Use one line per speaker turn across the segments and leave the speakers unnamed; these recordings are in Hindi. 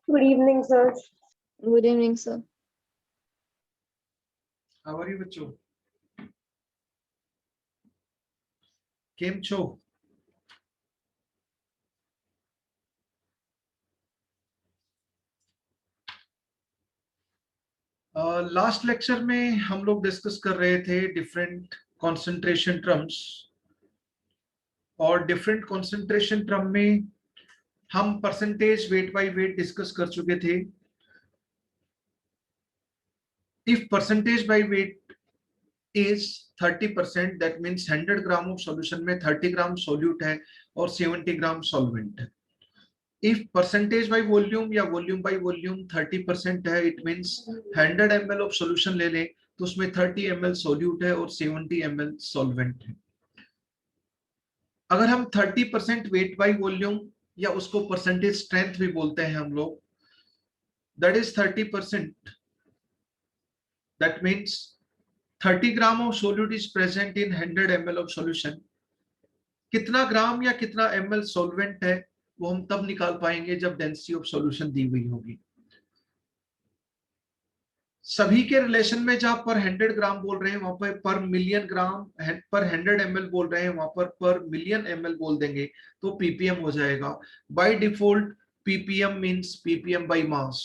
Good evening, sir.
Good evening, sir.
How are you, बच्चों? केम छो? लास्ट लेक्चर में हम लोग डिस्कस कर रहे थे डिफरेंट कंसंट्रेशन टर्म्स, और डिफरेंट कंसंट्रेशन टर्म में हम percentage weight by wait discuss कर चुके थे। If percentage by wait is 30%, that means 100 gram of solution में 30 ग्राम सोल्यूट है और 70 ग्राम सॉल्वेंट है। इफ परसेंटेज बाय वॉल्यूम या वॉल्यूम बाय वॉल्यूम 30% है, it means 100 ml of solution ले लें तो उसमें 30 ml सोल्यूट है और 70 ml सॉल्वेंट है। अगर हम 30% वेट बाय वॉल्यूम या उसको परसेंटेज स्ट्रेंथ भी बोलते हैं हम लोग, that is 30%, that means 30 gram of solute is present in 100 ml of solution. कितना ग्राम या कितना ml सॉल्वेंट है वो हम तब निकाल पाएंगे जब डेंसिटी ऑफ सॉल्यूशन दी हुई होगी। सभी के रिलेशन में जहां पर 100 ग्राम बोल रहे हैं वहां पर मिलियन ग्राम, पर 100 ml बोल रहे हैं वहां पर मिलियन ml बोल देंगे तो ppm हो जाएगा। By default ppm means ppm by mass.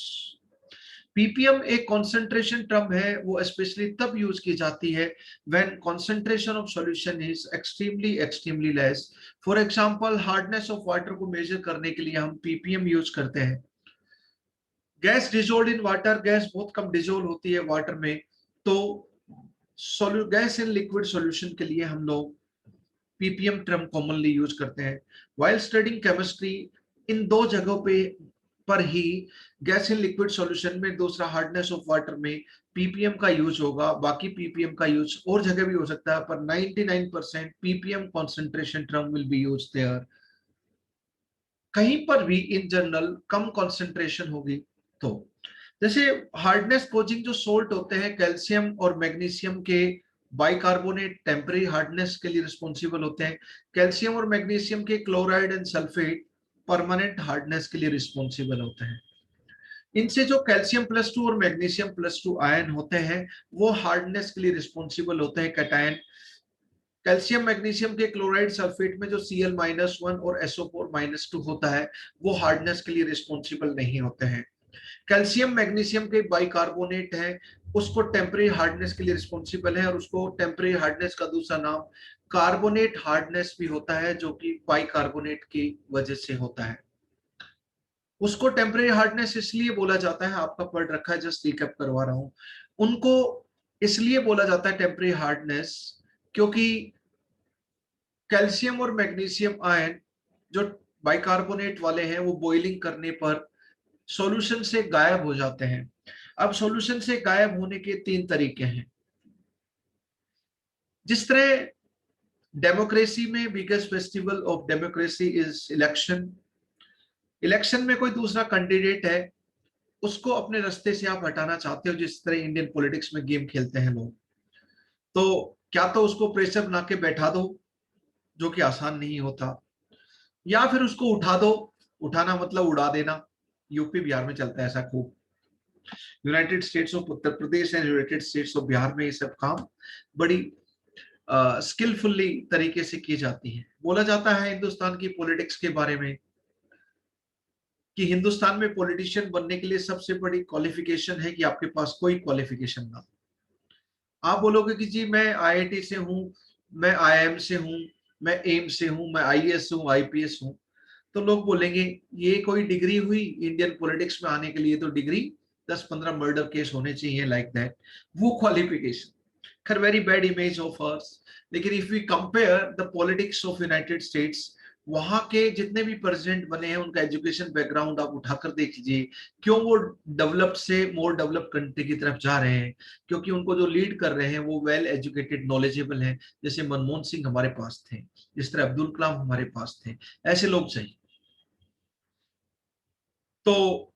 ppm एक कंसंट्रेशन टर्म है, वो स्पेशली तब यूज की जाती है when concentration of solution is extremely less. For example hardness of water को मेजर करने के लिए हम ppm यूज करते हैं। Gas dissolve in water, gas बहुत कम डिजोल्व होती है वाटर में, तो गैस इन लिक्विड सॉल्यूशन के लिए हम लोग ppm टर्म कॉमनली यूज करते हैं। व्हाइल स्टडीइंग केमिस्ट्री, इन दो जगहों पे पर ही, गैस इन लिक्विड सॉल्यूशन में, दूसरा हार्डनेस ऑफ वाटर में ppm का यूज होगा। बाकी ppm का यूज और जगह भी हो सकता है, पर 99% ppm concentration term will be used there. कहीं पर भी इन जनरल कम कंसंट्रेशन होगी तो, जैसे हार्डनेस कोजिंग जो सोल्ट होते हैं कैल्शियम और मैग्नीशियम के बाइकार्बोनेट टेम्परेरी हार्डनेस के लिए रिस्पॉन्सिबल होते हैं। कैल्शियम और मैग्नीशियम के chloride and sulphate permanent hardness के लिए रिस्पॉन्सिबल होते हैं। इनसे जो कैल्शियम +2 और मैग्नीशियम +2 आयन होते हैं वो हार्डनेस के लिए रिस्पॉन्सिबल होते हैं, कैटायन। कैल्शियम मैग्नीशियम के क्लोराइड सल्फेट में जो Cl-1 और SO4-2 होता है वो हार्डनेस के लिए रिस्पॉन्सिबल नहीं होते हैं। कैल्शियम मैग्नीशियम के बाइकार्बोनेट है, उसको टेम्परेरी हार्डनेस के लिए रिस्पॉन्सिबल है, और उसको टेम्परेरी हार्डनेस का दूसरा नाम कार्बोनेट हार्डनेस भी होता है, जो कि बाइकार्बोनेट की वजह से होता है। उसको टेम्परेरी हार्डनेस इसलिए बोला जाता है, आपका पढ़ रखा है, जस्ट रिकैप करवा रहा हूं। उनको इसलिए बोला जाता है टेम्परेरी हार्डनेस क्योंकि कैल्शियम और मैग्नीशियम आयन जो बाइकार्बोनेट वाले हैं वो बॉइलिंग करने पर सॉल्यूशन से गायब हो जाते हैं। अब सॉल्यूशन से गायब होने के 3 तरीके हैं। जिस तरह डेमोक्रेसी में biggest festival of democracy is election. Election में कोई दूसरा कैंडिडेट है, उसको अपने रास्ते से आप हटाना चाहते हो, जिस तरह इंडियन पॉलिटिक्स में गेम खेलते हैं लोग, तो क्या तो उसको प्रेशर बना के बैठा दो, जो कि आसान नहीं होता, या फिर उसको उठा दो। उठाना मतलब उड़ा देना। यूपी बिहार में चलता है ऐसा खूब। United states of Uttar Pradesh and United states of Bihar में ये सब काम बड़ी स्किलफुली तरीके से की जाती है। बोला जाता है हिंदुस्तान की पॉलिटिक्स के बारे में कि हिंदुस्तान में पॉलिटिशियन बनने के लिए सबसे बड़ी क्वालिफिकेशन है कि आपके पास कोई क्वालिफिकेशन ना। आप बोलोगे कि जी मैं आईआईटी से हूं, मैं आईआईएम से हूं, मैं एम्स से हूं, मैं आईएएस हूं, आईपीएस हूं, तो लोग बोलेंगे ये कोई डिग्री हुई इंडियन पॉलिटिक्स में आने के लिए? तो डिग्री 10-15 मर्डर केस होने चाहिए, लाइक दैट, वो क्वालिफिकेशन। खैर very bad image of us. लेकिन if we compare the politics of United States, वहां के जितने भी प्रेसिडेंट बने हैं उनका एजुकेशन बैकग्राउंड आप उठाकर देख लीजिए, क्यों वो डेवलप से मोर डेवलप कंट्री की तरफ जा रहे हैं? क्योंकि उनको जो लीड कर रहे हैं वो वेल एजुकेटेड, नॉलेजेबल हैं। जैसे मनमोहन सिंह हमारे पास थे, जिस तरह अब्दुल कलाम हमारे पास थे, ऐसे लोग चाहिए। तो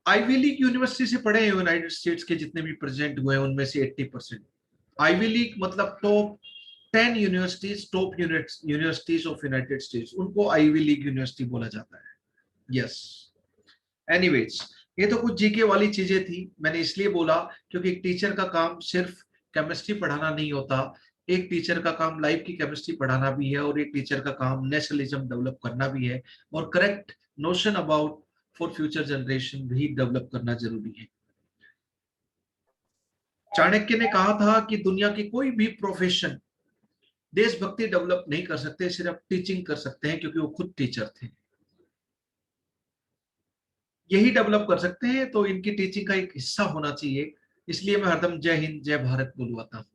आईवी लीग यूनिवर्सिटी से पढ़े हैं यूनाइटेड स्टेट्स के जितने भी प्रेसिडेंट हुए हैं उनमें से 80%। आईवी लीग मतलब top 10 universities, top universities of United states, उनको आईवी लीग यूनिवर्सिटी बोला जाता है। यस, एनीवेज, ये तो कुछ जीके वाली चीजें थी, मैंने इसलिए बोला क्योंकि एक टीचर का काम सिर्फ केमिस्ट्री पढ़ाना नहीं होता, एक टीचर का काम लाइफ की केमिस्ट्री पढ़ाना भी है, और एक टीचर का काम नेशनलिज्म डेवलप करना भी है, और correct notion about for future generation भी डेवलप करना जरूरी है। चाणक्य ने कहा था कि दुनिया की कोई भी प्रोफेशन देशभक्ति डेवलप नहीं कर सकते, सिर्फ टीचिंग कर सकते हैं, क्योंकि वो खुद टीचर थे, यही डेवलप कर सकते हैं। तो इनकी टीचिंग का एक हिस्सा होना चाहिए, इसलिए मैं हरदम जय हिंद जय भारत बुलवाता हूँ।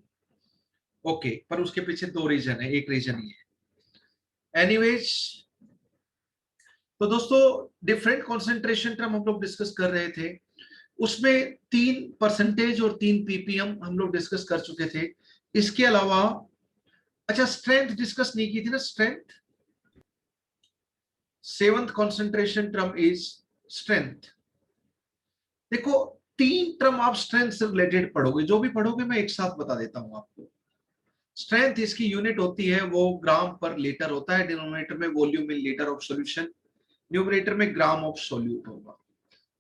ओके, पर उसके पीछे दो रीजन है, एक रीजन ये है। एनीवेज, तो दोस्तों डिफरेंट कॉन्सेंट्रेशन टर्म हम लोग डिस्कस कर रहे थे, उसमें 3% और 3 ppm हम लोग डिस्कस कर चुके थे। इसके अलावा अच्छा, स्ट्रेंथ डिस्कस नहीं की थी ना, strength 7th concentration term is strength. देखो 3 टर्म आप स्ट्रेंथ से रिलेटेड पढ़ोगे, जो भी पढ़ोगे मैं एक साथ बता देता हूं आपको। स्ट्रेंथ, इसकी यूनिट होती है वो ग्राम पर लीटर होता है, डिनोमिनेटर में volume in litre of solution, numerator में ग्राम ऑफ सॉल्यूट होगा।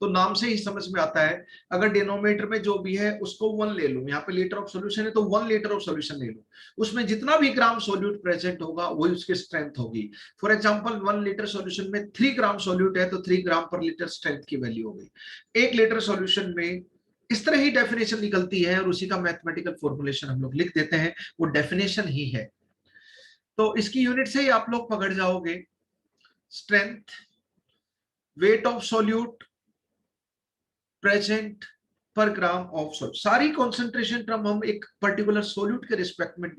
तो नाम से ही समझ में आता है, अगर डिनोमिनेटर में जो भी है उसको 1 ले लो, यहाँ पे लीटर ऑफ सॉल्यूशन है तो 1 लीटर ऑफ सॉल्यूशन ले लो, उसमें जितना भी ग्राम सॉल्यूट प्रेजेंट होगा वही उसकी स्ट्रेंथ होगी। फॉर एग्जांपल 1 लीटर सॉल्यूशन में 3 ग्राम सॉल्यूट है तो 3 ग्राम पर लीटर स्ट्रेंथ की वैल्यू हो गई। 1 लीटर सॉल्यूशन में इस तरह ही डेफिनेशन निकलती है, और उसी का मैथमेटिकल फॉर्मुलेशन हम लोग लिख देते हैं, वो डेफिनेशन ही है। तो इसकी यूनिट से ही आप लोग पकड़ जाओगे, strength, wait of solute present पर ग्राम ऑफ सॉल्यूट। सारी कॉन्सेंट्रेशन टर्म हम एक पर्टिकुलर सॉल्यूट के रिस्पेक्ट में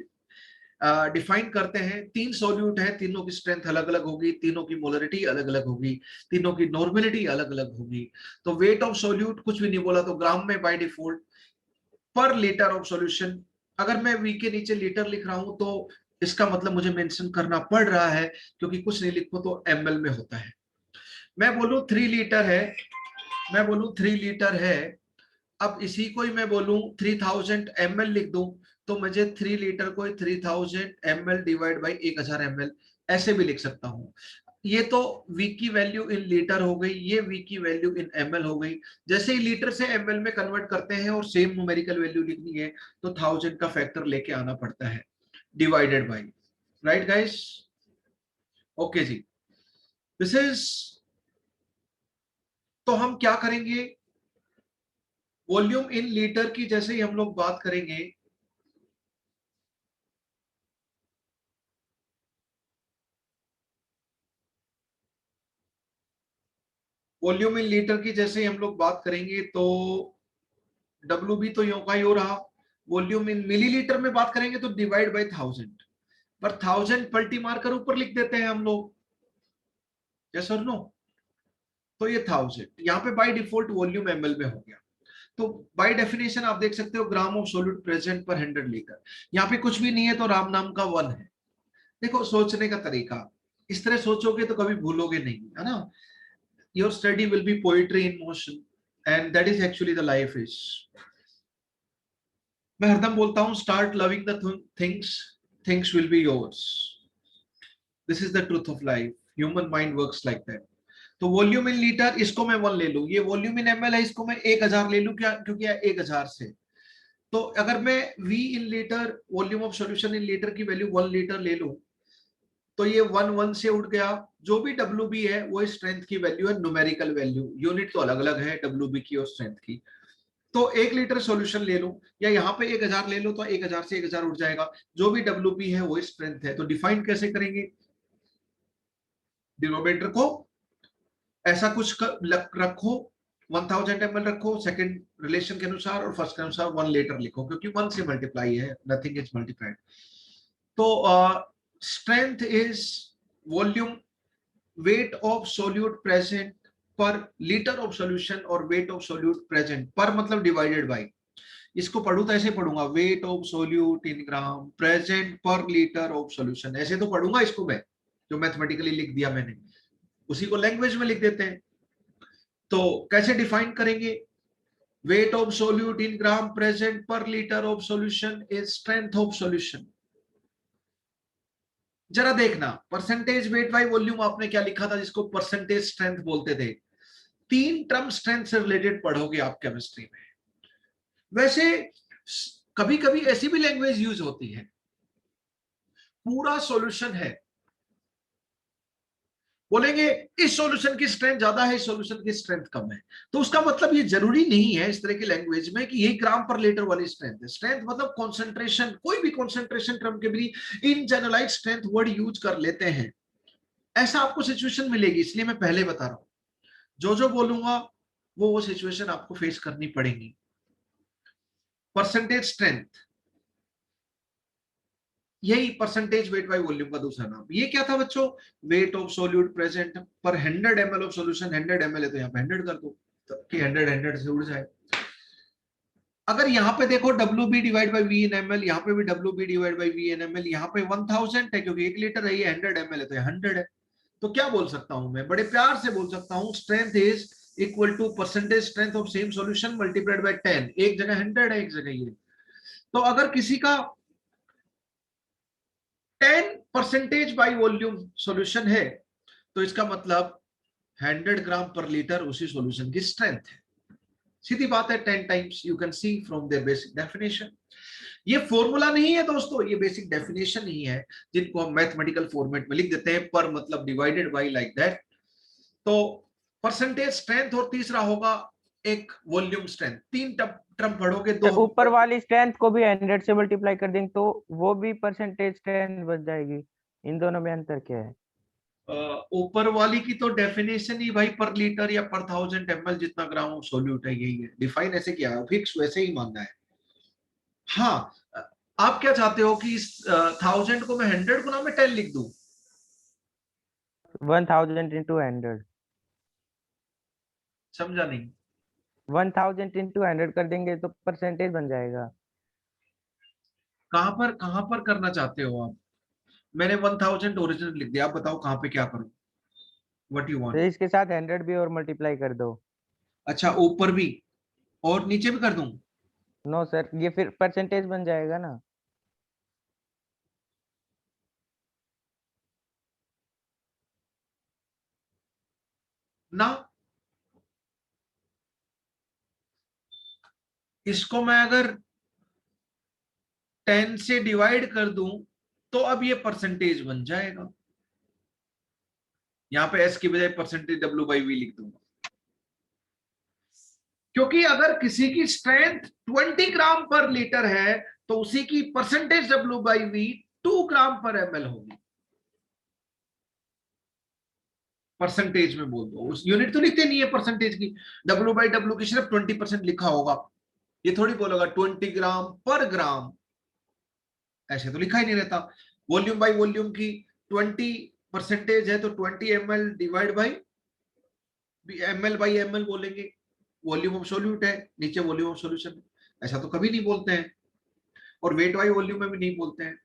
डिफाइन करते हैं। 3 सॉल्यूट है, तीनों की स्ट्रेंथ अलग अलग होगी, तीनों की मोलरिटी अलग अलग होगी, तीनों की नॉर्मेलिटी अलग अलग होगी। तो वेट ऑफ सॉल्यूट कुछ भी नहीं बोला तो ग्राम में बाय डिफॉल्ट, पर लीटर ऑफ सॉल्यूशन, अगर मैं वी के नीचे लीटर लिख रहा हूं तो इसका मतलब मुझे मेंशन करना पड़ रहा है, क्योंकि कुछ नहीं लिखो तो ml में होता है। मैं बोलूं 3 लीटर है, मैं बोलूं 3 लीटर है, अब इसी को ही मैं बोलूं 3000 ml लिख दूं, तो मुझे 3 लीटर को 3000 ml डिवाइड बाई 1000 ml ऐसे भी लिख सकता हूं। ये तो v की वैल्यू इन लीटर हो गई, ये v की वैल्यू इन ml हो गई। जैसे ही लीटर से ml में कन्वर्ट करते हैं और सेम न्यूमेरिकल वैल्यू लिखनी है तो 1000 का फैक्टर लेके आना पड़ता है, divided by, right guys? Okay जी, दिस इज, तो हम क्या करेंगे, वॉल्यूम इन लीटर की जैसे ही हम लोग बात करेंगे, वॉल्यूम इन लीटर की जैसे ही हम लोग बात करेंगे तो डब्ल्यू भी तो यो का ही हो रहा। वॉल्यूम इन मिलीलीटर में बात करेंगे तो डिवाइड बाय 1000, पर 1000 पलटी मारकर ऊपर लिख देते हैं हम लोग, यस और नो? तो ये 1000 यहाँ पे बाय डिफॉल्ट वॉल्यूम ml में हो गया। तो बाय डेफिनेशन आप देख सकते हो ग्राम of solute present per 100 litre, यहाँ पे कुछ भी नहीं है तो राम नाम का 1 है। देखो सोचने का तरीका, इस तरह सोचोगे तो कभी भूलोगे नहीं, है ना? Your study will be poetry in motion, and that is actually the life is. मैं हरदम बोलता हूँ, start loving the things, things will be yours. This is the truth of life. Human mind works like that. तो वॉल्यूम इन लीटर, इसको मैं 1 ले लूं, ये वॉल्यूम इन ml है, इसको मैं 1000 ले लूं, क्या? क्योंकि 1000 से, तो अगर मैं v in litre, volume of solution in litre की वैल्यू 1 लीटर ले लूं, तो ये 1 से उठ गया। जो भी डब्ल्यू बी है वो स्ट्रेंथ की वैल्यू है, न्यूमेरिकल वैल्यू, यूनिट तो अलग अलग है डब्ल्यू बी की और स्ट्रेंथ की। तो 1 लीटर सॉल्यूशन ले लो, या यहाँ पे 1000 ले लो, तो 1000 से 1000 उठ जाएगा, जो भी डब्ल्यू बी है वो स्ट्रेंथ है। तो डिफाइन कैसे करेंगे, डिनोमिनेटर को ऐसा कुछ रखो, 1000 ml रखो सेकंड रिलेशन के अनुसार, और फर्स्ट के अनुसार 1 लीटर लिखो, क्योंकि 1 से मल्टीप्लाई है, नथिंग इज मल्टीप्लाइड। तो strength is volume, wait of solute present per litre of solution, और वेट ऑफ सोल्यूट प्रेजेंट पर मतलब डिवाइडेड बाय, इसको पढ़ू तो ऐसे पढ़ूंगा, wait of solute in gram present per litre of solution, ऐसे तो पढ़ूंगा इसको मैं, जो मैथमेटिकली लिख दिया मैंने उसी को लैंग्वेज में लिख देते हैं। तो कैसे डिफाइन करेंगे, weight of solute in gram present per litre of solution is strength of solution. जरा देखना, परसेंटेज वेट बाय वॉल्यूम आपने क्या लिखा था, जिसको परसेंटेज स्ट्रेंथ बोलते थे, 3 टर्म स्ट्रेंथ से रिलेटेड पढ़ोगे आप केमिस्ट्री में। वैसे कभी कभी ऐसी भी लैंग्वेज यूज होती है, पूरा सॉल्यूशन है, बोलेंगे इस सॉल्यूशन की स्ट्रेंथ ज्यादा है, इस सॉल्यूशन की स्ट्रेंथ कम है, तो उसका मतलब ये जरूरी नहीं है इस तरह की लैंग्वेज में कि ये ग्राम पर लीटर वाली स्ट्रेंथ है। स्ट्रेंथ मतलब कॉन्सेंट्रेशन, कोई भी कॉन्सेंट्रेशन टर्म के भी इन जनरलाइज स्ट्रेंथ वर्ड यूज कर लेते हैं। ऐसा आपको सिचुएशन मिलेगी, इसलिए मैं पहले बता रहा हूं, जो बोलूंगा वो सिचुएशन आपको फेस करनी पड़ेगी। परसेंटेज स्ट्रेंथ, यही परसेंटेज वेट बाय वॉल्यूम का दूसरा नाम। ये क्या था बच्चों? Wait of solute present per 100 ml of solution. 100 ml है तो यहाँ पे 100 कर दो कि 100 से उड़ जाए। अगर यहाँ पे देखो WB divide by V in ml, यहाँ पे भी WB divide by V in ml, यहाँ पे 1000 है क्योंकि 1 लीटर है, ये 100 ml है तो 100 है। तो क्या बोल सकता हूं मैं? बड़े प्यार से बोल सकता हूं strength is equal to percentage strength of same solution multiplied by 10। एक जगह 100 है, एक जगह ये। तो अगर किसी का 10% बाई वॉल्यूम सॉल्यूशन है तो इसका मतलब 100 ग्राम पर लीटर उसी सॉल्यूशन की स्ट्रेंथ है। सीधी बात है, 10 times. You can see from there basic definition. ये फॉर्मूला नहीं है दोस्तों, ये बेसिक डेफिनेशन ही है, जिनको हम मैथमेटिकल फॉर्मेट में लिख देते हैं, पर मतलब डिवाइडेड बाय लाइक दैट। तो परसेंटेज स्ट्रेंथ और तीसरा होगा एक वॉल्यूम स्ट्रेंथ। 3 टर्म पढ़ोगे, दो
ऊपर वाली स्ट्रेंथ को भी 100 से मल्टीप्लाई कर देंगे तो वो भी परसेंटेज स्ट्रेंथ बच जाएगी। इन दोनों में अंतर क्या है?
ऊपर वाली की तो डेफिनेशन ही भाई पर लीटर या पर 1000 ml जितना ग्राम ऑफ सोल्यूट है, यही है। डिफाइन ऐसे किया है, फिक्स वैसे ही मानना है। हाँ, आप क्या चाहते हो कि इस 1000 को मैं 100 गुना में 10 लिख दूं?
1000 इंटू 100।
समझा नहीं?
1000 इंटू 100 कर देंगे तो परसेंटेज बन जाएगा।
कहां पर करना चाहते हो आप? मैंने 1000 ओरिजिनल लिख दिया, आप बताओ कहां पे क्या करूं? व्हाट यू
तो
वांट?
इसके साथ 100 भी और मल्टीप्लाई कर दो।
अच्छा, ऊपर भी और नीचे भी कर दूं?
नो सर, ये फिर परसेंटेज बन जाएगा ना।
ना, इसको मैं अगर 10 से डिवाइड कर दूं तो अब ये परसेंटेज बन जाएगा। यहां पे एस की बजाय परसेंटेज W बाई वी लिख दूंगा, क्योंकि अगर किसी की स्ट्रेंथ 20 ग्राम पर लीटर है तो उसी की percentage W by we 2 gram per ml होगी। परसेंटेज में बोल दो, उस यूनिट तो लिखते नहीं है परसेंटेज की, W बाई W की सिर्फ 20% लिखा होगा। ये थोड़ी बोलेगा 20 ग्राम पर ग्राम, ऐसे तो लिखा ही नहीं रहता। वॉल्यूम बाई वॉल्यूम की 20% है तो 20 ml divide by ml by ml बोलेंगे। वॉल्यूम ऑफ सोल्यूट है, नीचे वॉल्यूम ऑफ सॉल्यूशन, ऐसा तो कभी नहीं बोलते हैं। और वेट बाई वॉल्यूम में भी नहीं बोलते हैं।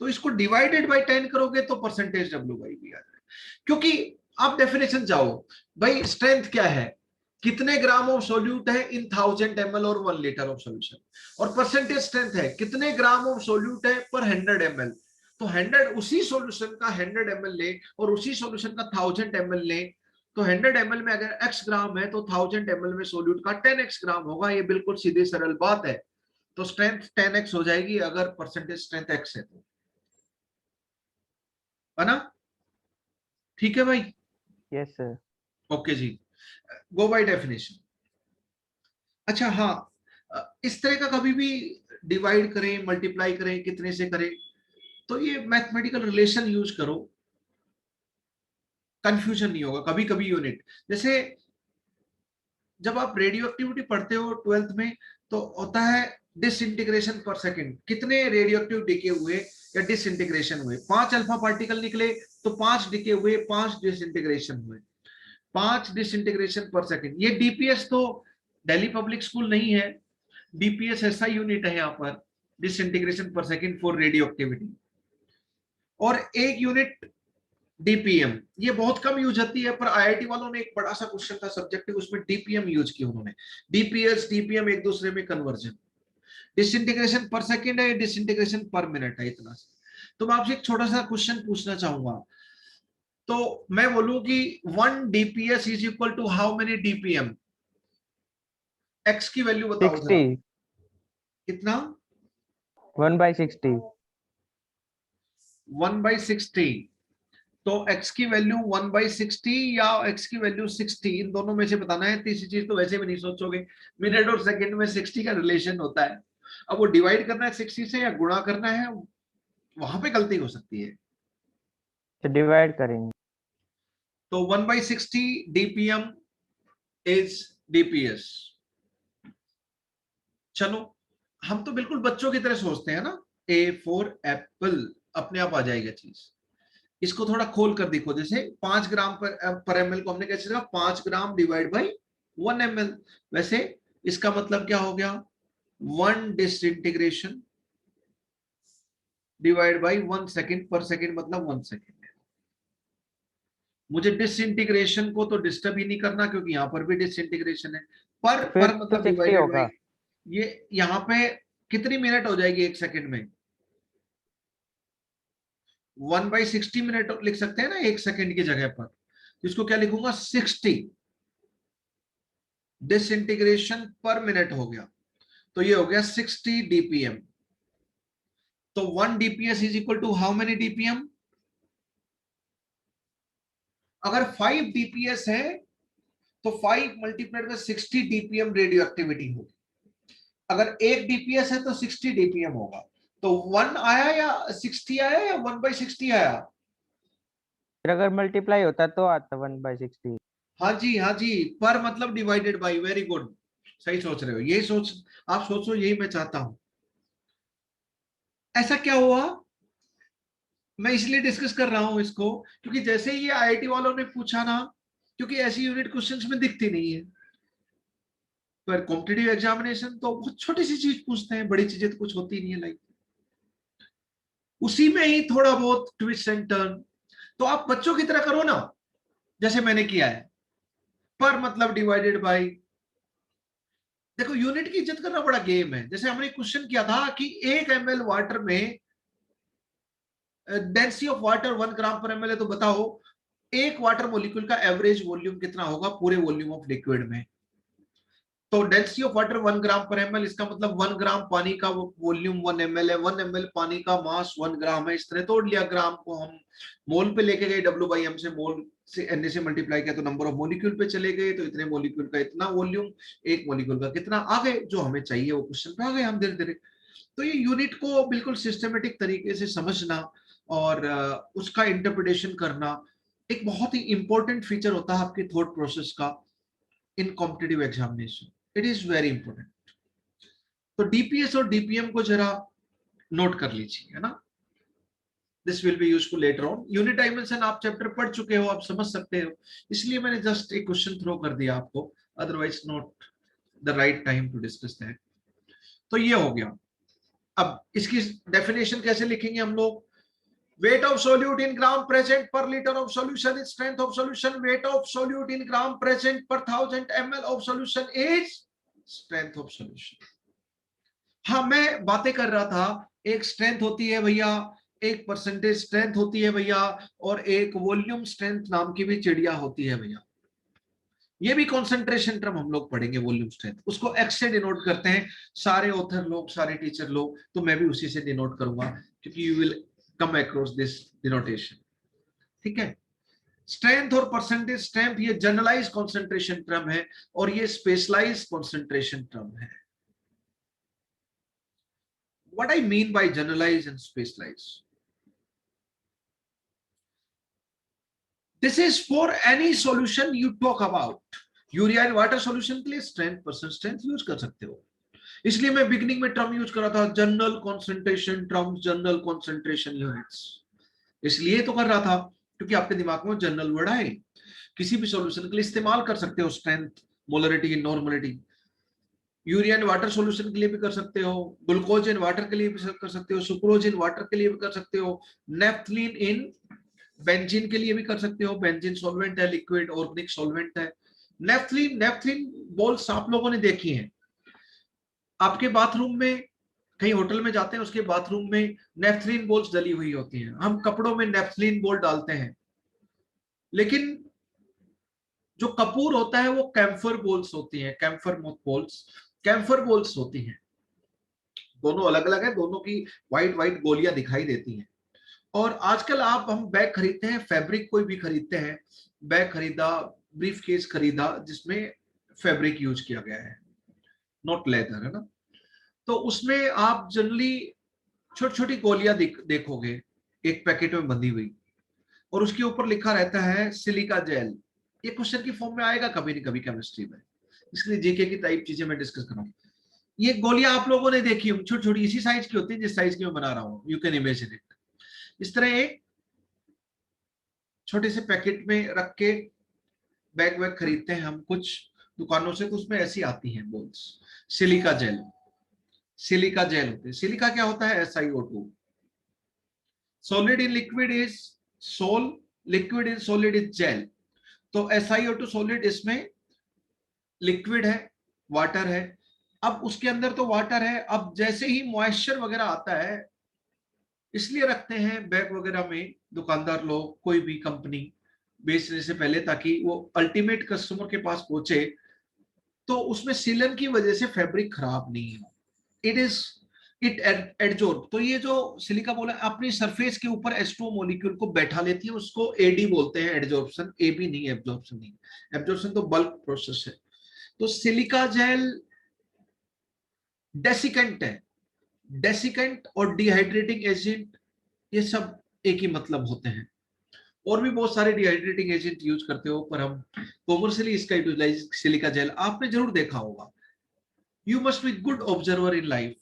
तो इसको डिवाइडेड बाई 10 करोगे तो परसेंटेज W बाई वी आ जाए। क्योंकि आप डेफिनेशन जाओ, भाई स्ट्रेंथ क्या है, कितने ग्राम ऑफ सोल्यूट है इन 1000 ml और 1 लीटर ऑफ सॉल्यूशन, और परसेंटेज स्ट्रेंथ है कितने ग्राम ऑफ सोल्यूट है पर 100 ml। तो 100 उसी सॉल्यूशन का 100 ml ले और उसी सॉल्यूशन का 1000 ml ले, तो 100 ml में अगर x ग्राम है तो 1000 ml में सोल्यूट का 10x ग्राम होगा। ये बिल्कुल सीधी सरल बात है। तो स्ट्रेंथ 10x हो जाएगी अगर परसेंटेज स्ट्रेंथ x है तो, है ना? ठीक है भाई?
Yes sir.
ओके जी, गो बाय डेफिनेशन। अच्छा हाँ, इस तरह का कभी भी डिवाइड करें, मल्टीप्लाई करें, कितने से करें, तो ये मैथमेटिकल रिलेशन यूज करो, कंफ्यूजन नहीं होगा। कभी कभी यूनिट, जैसे जब आप रेडियो एक्टिविटी पढ़ते हो 12th में, तो होता है डिसइंटीग्रेशन पर सेकंड, कितने रेडियो एक्टिव डिके हुए या डिसइंटीग्रेशन हुए। 5 अल्फा पार्टिकल निकले तो 5 डिके हुए, 5 डिसइंटीग्रेशन हुए, 5 डिसइंटीग्रेशन पर सेकंड। ये डीपीएस तो दिल्ली पब्लिक स्कूल नहीं है, डीपीएस ऐसा यूनिट है यहाँ पर, डिसइंटीग्रेशन पर सेकंड फॉर रेडियो एक्टिविटी। और एक यूनिट डीपीएम, ये बहुत कम यूज होती है, पर आईआईटी वालों ने एक बड़ा सा क्वेश्चन था सब्जेक्टिव, उसमें डीपीएम यूज किया उन्होंने। डीपीएस डीपीएम एक दूसरे में कन्वर्जन। डिसइंटीग्रेशन पर सेकंड है, डिसइंटीग्रेशन पर मिनट है, इतना। तो मैं आपसे एक छोटा सा क्वेश्चन पूछना चाहूंगा, तो मैं बोलूं कि 1 DPS is equal to how many DPM? X की वैल्यू बताओ जरा,
60
कितना?
1/60
1/60। तो x की वैल्यू 1/60 या x की वैल्यू 60, इन दोनों में से बताना है। तीसरी चीज तो वैसे भी नहीं सोचोगे, मिनट और सेकंड में 60 का रिलेशन होता है। अब वो डिवाइड करना है 60 से या गुणा करना है, वहां पे गलती हो सकती है।
तो डिवाइड करेंगे।
तो 1/60 DPM इज DPS। चलो, हम तो बिल्कुल बच्चों की तरह सोचते हैं ना, A फॉर एप्पल, अपने आप आ जाएगा चीज। इसको थोड़ा खोल कर देखो, जैसे 5 ग्राम पर ml को हमने कैसे लिखा, 5 ग्राम डिवाइड बाई 1 ml। वैसे इसका मतलब क्या हो गया, 1 डिसइंटीग्रेशन डिवाइड बाई 1 सेकेंड पर सेकेंड, मतलब 1 सेकेंड। मुझे डिसइंटीग्रेशन को तो डिस्टर्ब ही नहीं करना, क्योंकि यहां पर भी डिसइंटीग्रेशन है।
फिर
पर
तो
मतलब
60
डिवाइडेड
होगा।
बाई, ये यहाँ पे कितनी मिनट हो जाएगी 1 सेकेंड में? 1/60 मिनट लिख सकते हैं ना 1 सेकेंड की जगह पर। इसको क्या लिखूंगा, 60 डिसइंटीग्रेशन पर मिनट हो गया, तो ये हो गया 60 DPM। तो 1 DPS is equal to how many DPM? अगर 5 DPS है तो 5 मल्टीप्लाइड में 60 DPM रेडियो एक्टिविटी होगी। अगर 1 DPS है तो 60 DPM होगा। तो 1 आया या 60 आया या 1/60 आया?
फिर अगर मल्टीप्लाई होता तो आता 1/60।
हाँ जी, हाँ जी, पर मतलब डिवाइडेड बाई। वेरी गुड, सही सोच रहे हो, यही सोच आप सोचो, यही मैं चाहता हूं। ऐसा क्या हुआ, मैं इसलिए डिस्कस कर रहा हूं इसको, क्योंकि जैसे ही ये IIT वालों ने पूछा ना, क्योंकि ऐसी यूनिट क्वेश्चंस में दिखती नहीं है, पर कॉम्पिटिटिव एग्जामिनेशन तो बहुत छोटी सी चीज पूछते हैं, बड़ी चीजें तो कुछ होती नहीं है लाइक, उसी में ही थोड़ा बहुत ट्विस्ट एंड टर्न। तो आप बच्चों की तरह करो ना, जैसे मैंने किया है, पर मतलब डिवाइडेड बाई। देखो, यूनिट की इज्जत करना बड़ा गेम है। जैसे हमने क्वेश्चन किया था कि 1 ml वाटर में density of water 1 gram per ml है, तो बताओ एक वाटर मॉलिक्यूल का एवरेज वॉल्यूम कितना होगा पूरे वॉल्यूम ऑफ लिक्विड में? तो density of water 1 gram per ml, इसका मतलब 1 ग्राम पानी का वॉल्यूम 1 ml है, 1 ml पानी का मास 1 ग्राम है। इस तरह तोड़ लिया, ग्राम को हम मोल पे लेके गए, W/M से, मोल से Na से मल्टीप्लाई किया तो नंबर ऑफ मॉलिक्यूल पे चले गए, तो इतने मॉलिक्यूल का इतना वॉल्यूम, एक मॉलिक्यूल का कितना, आ गए जो हमें चाहिए वो क्वेश्चन पे आ गए हम धीरे धीरे। तो ये यूनिट को बिल्कुल सिस्टमेटिक तरीके से समझना और उसका इंटरप्रिटेशन करना एक बहुत ही इंपॉर्टेंट फीचर होता है आपके थॉट प्रोसेस का in competitive examination. It is very important. तो DPS और DPM को जरा नोट कर लीजिए, है ना। This will be useful later on. Unit dimension आप चैप्टर पढ़ चुके हो, आप समझ सकते हो, इसलिए मैंने जस्ट एक क्वेश्चन थ्रो कर दिया आपको, otherwise not the right time to discuss that. तो ये हो गया। अब इसकी डेफिनेशन कैसे लिखेंगे हम लोग? weight of solute in gram present per liter of solution is strength of solution, weight of solute in gram present per 1000 ml of solution is strength of solution। हाँ, मैं बातें कर रहा था, एक स्ट्रेंथ होती है भैया, एक परसेंटेज स्ट्रेंथ होती है भैया, और एक वॉल्यूम स्ट्रेंथ नाम की भी चिड़िया होती है भैया। ये भी कॉन्सेंट्रेशन टर्म हम लोग पढ़ेंगे, वॉल्यूम स्ट्रेंथ, उसको एक्स से डिनोट करते हैं सारे ऑथर लोग, सारे टीचर लोग, तो मैं भी उसी से डिनोट करूंगा, क्योंकि you will come across this denotation. ठीक है, स्ट्रेंथ और परसेंटेज स्ट्रेंथ ये जनरलाइज कॉन्सेंट्रेशन टर्म है, और ये स्पेशलाइज कॉन्सेंट्रेशन टर्म है। What I mean by generalize and specialize, this is for any solution you talk about। Urea and water solution के लिए स्ट्रेंथ, परसेंट स्ट्रेंथ यूज कर सकते हो। इसलिए मैं बिगनिंग में टर्म यूज कर रहा था, general concentration terms, general concentration units, इसलिए तो कर रहा था क्योंकि आपके दिमाग में जनरल वर्ड आए। किसी भी सॉल्यूशन के लिए इस्तेमाल कर सकते हो strength, molarity, normality. Urea and water solution के लिए भी कर सकते हो, ग्लूकोज इन वाटर के लिए भी कर सकते हो, सुक्रोज इन वाटर के लिए भी कर सकते हो, नेफ्थलीन इन बेंजीन के लिए भी कर सकते हो। बेंजीन सॉल्वेंट है, लिक्विड ऑर्गेनिक सॉल्वेंट है। नेफ्थलीन बॉल्स आप लोगों ने देखी हैं आपके बाथरूम में, कहीं होटल में जाते हैं उसके बाथरूम में नेफ्थलीन बॉल्स डली हुई होती हैं। हम कपड़ों में नेफ्थलीन बॉल डालते हैं, लेकिन जो कपूर होता है वो कैम्फर बोल्स होती हैं, कैम्फर बोल्स, कैम्फर बोल्स होती हैं। दोनों अलग अलग है, दोनों की व्हाइट व्हाइट गोलियां दिखाई देती हैं। और आजकल हम बैग खरीदते हैं, फैब्रिक कोई भी खरीदते हैं, बैग खरीदा, ब्रीफ केस खरीदा जिसमें फैब्रिक यूज किया गया है, नॉट लेदर, है ना। तो उसमें आप जनरली छोटी छोटी गोलियां देखोगे एक पैकेट में बंधी हुई, और उसके ऊपर लिखा रहता है सिलिका जेल। ये क्वेश्चन की फॉर्म में आएगा कभी न कभी केमिस्ट्री में, इसलिए जीके की टाइप चीजें मैं डिस्कस कर रहा हूँ। ये गोलियां आप लोगों ने देखी होंगी, छोटी छोटी इसी साइज की होती है जिस साइज की मैं बना रहा हूँ, यू कैन इमेजिन इट। इस तरह एक छोटे से पैकेट में रख के बैग वैग खरीदते हैं हम कुछ दुकानों से, तो उसमें ऐसी आती हैं balls, silica gel. Silica gel होते हैं। सिलिका क्या होता है? SiO2। Solid in liquid is sol, liquid in solid is gel. तो SiO2 सॉलिड इसमें लिक्विड है, वाटर है। अब उसके अंदर तो वाटर है, अब जैसे ही मॉइस्चर वगैरह आता है, इसलिए रखते हैं बैग वगैरह में दुकानदार लोग, कोई भी कंपनी बेचने से पहले, ताकि वो अल्टीमेट कस्टमर के पास पहुंचे तो उसमें सीलन की वजह से फैब्रिक खराब नहीं हो। It adsorb. तो ये जो सिलिका बोला अपनी सरफेस के ऊपर H2O मॉलिक्यूल को बैठा लेती है, उसको AD बोलते हैं, एडजॉर्प्शन। AB नहीं, एब्जॉर्प्शन नहीं। एब्जॉर्प्शन तो बल्क प्रोसेस है। तो सिलिका जेल डेसिकेंट है। डेसिकेंट और डिहाइड्रेटिंग एजेंट, ये सब एक ही मतलब होते हैं। और भी बहुत सारे डिहाइड्रेटिंग एजेंट यूज करते हो, पर हम कॉमर्शियली इसका यूटिलाइज सिलिका जेल आपने जरूर देखा होगा। You must be good observer in life.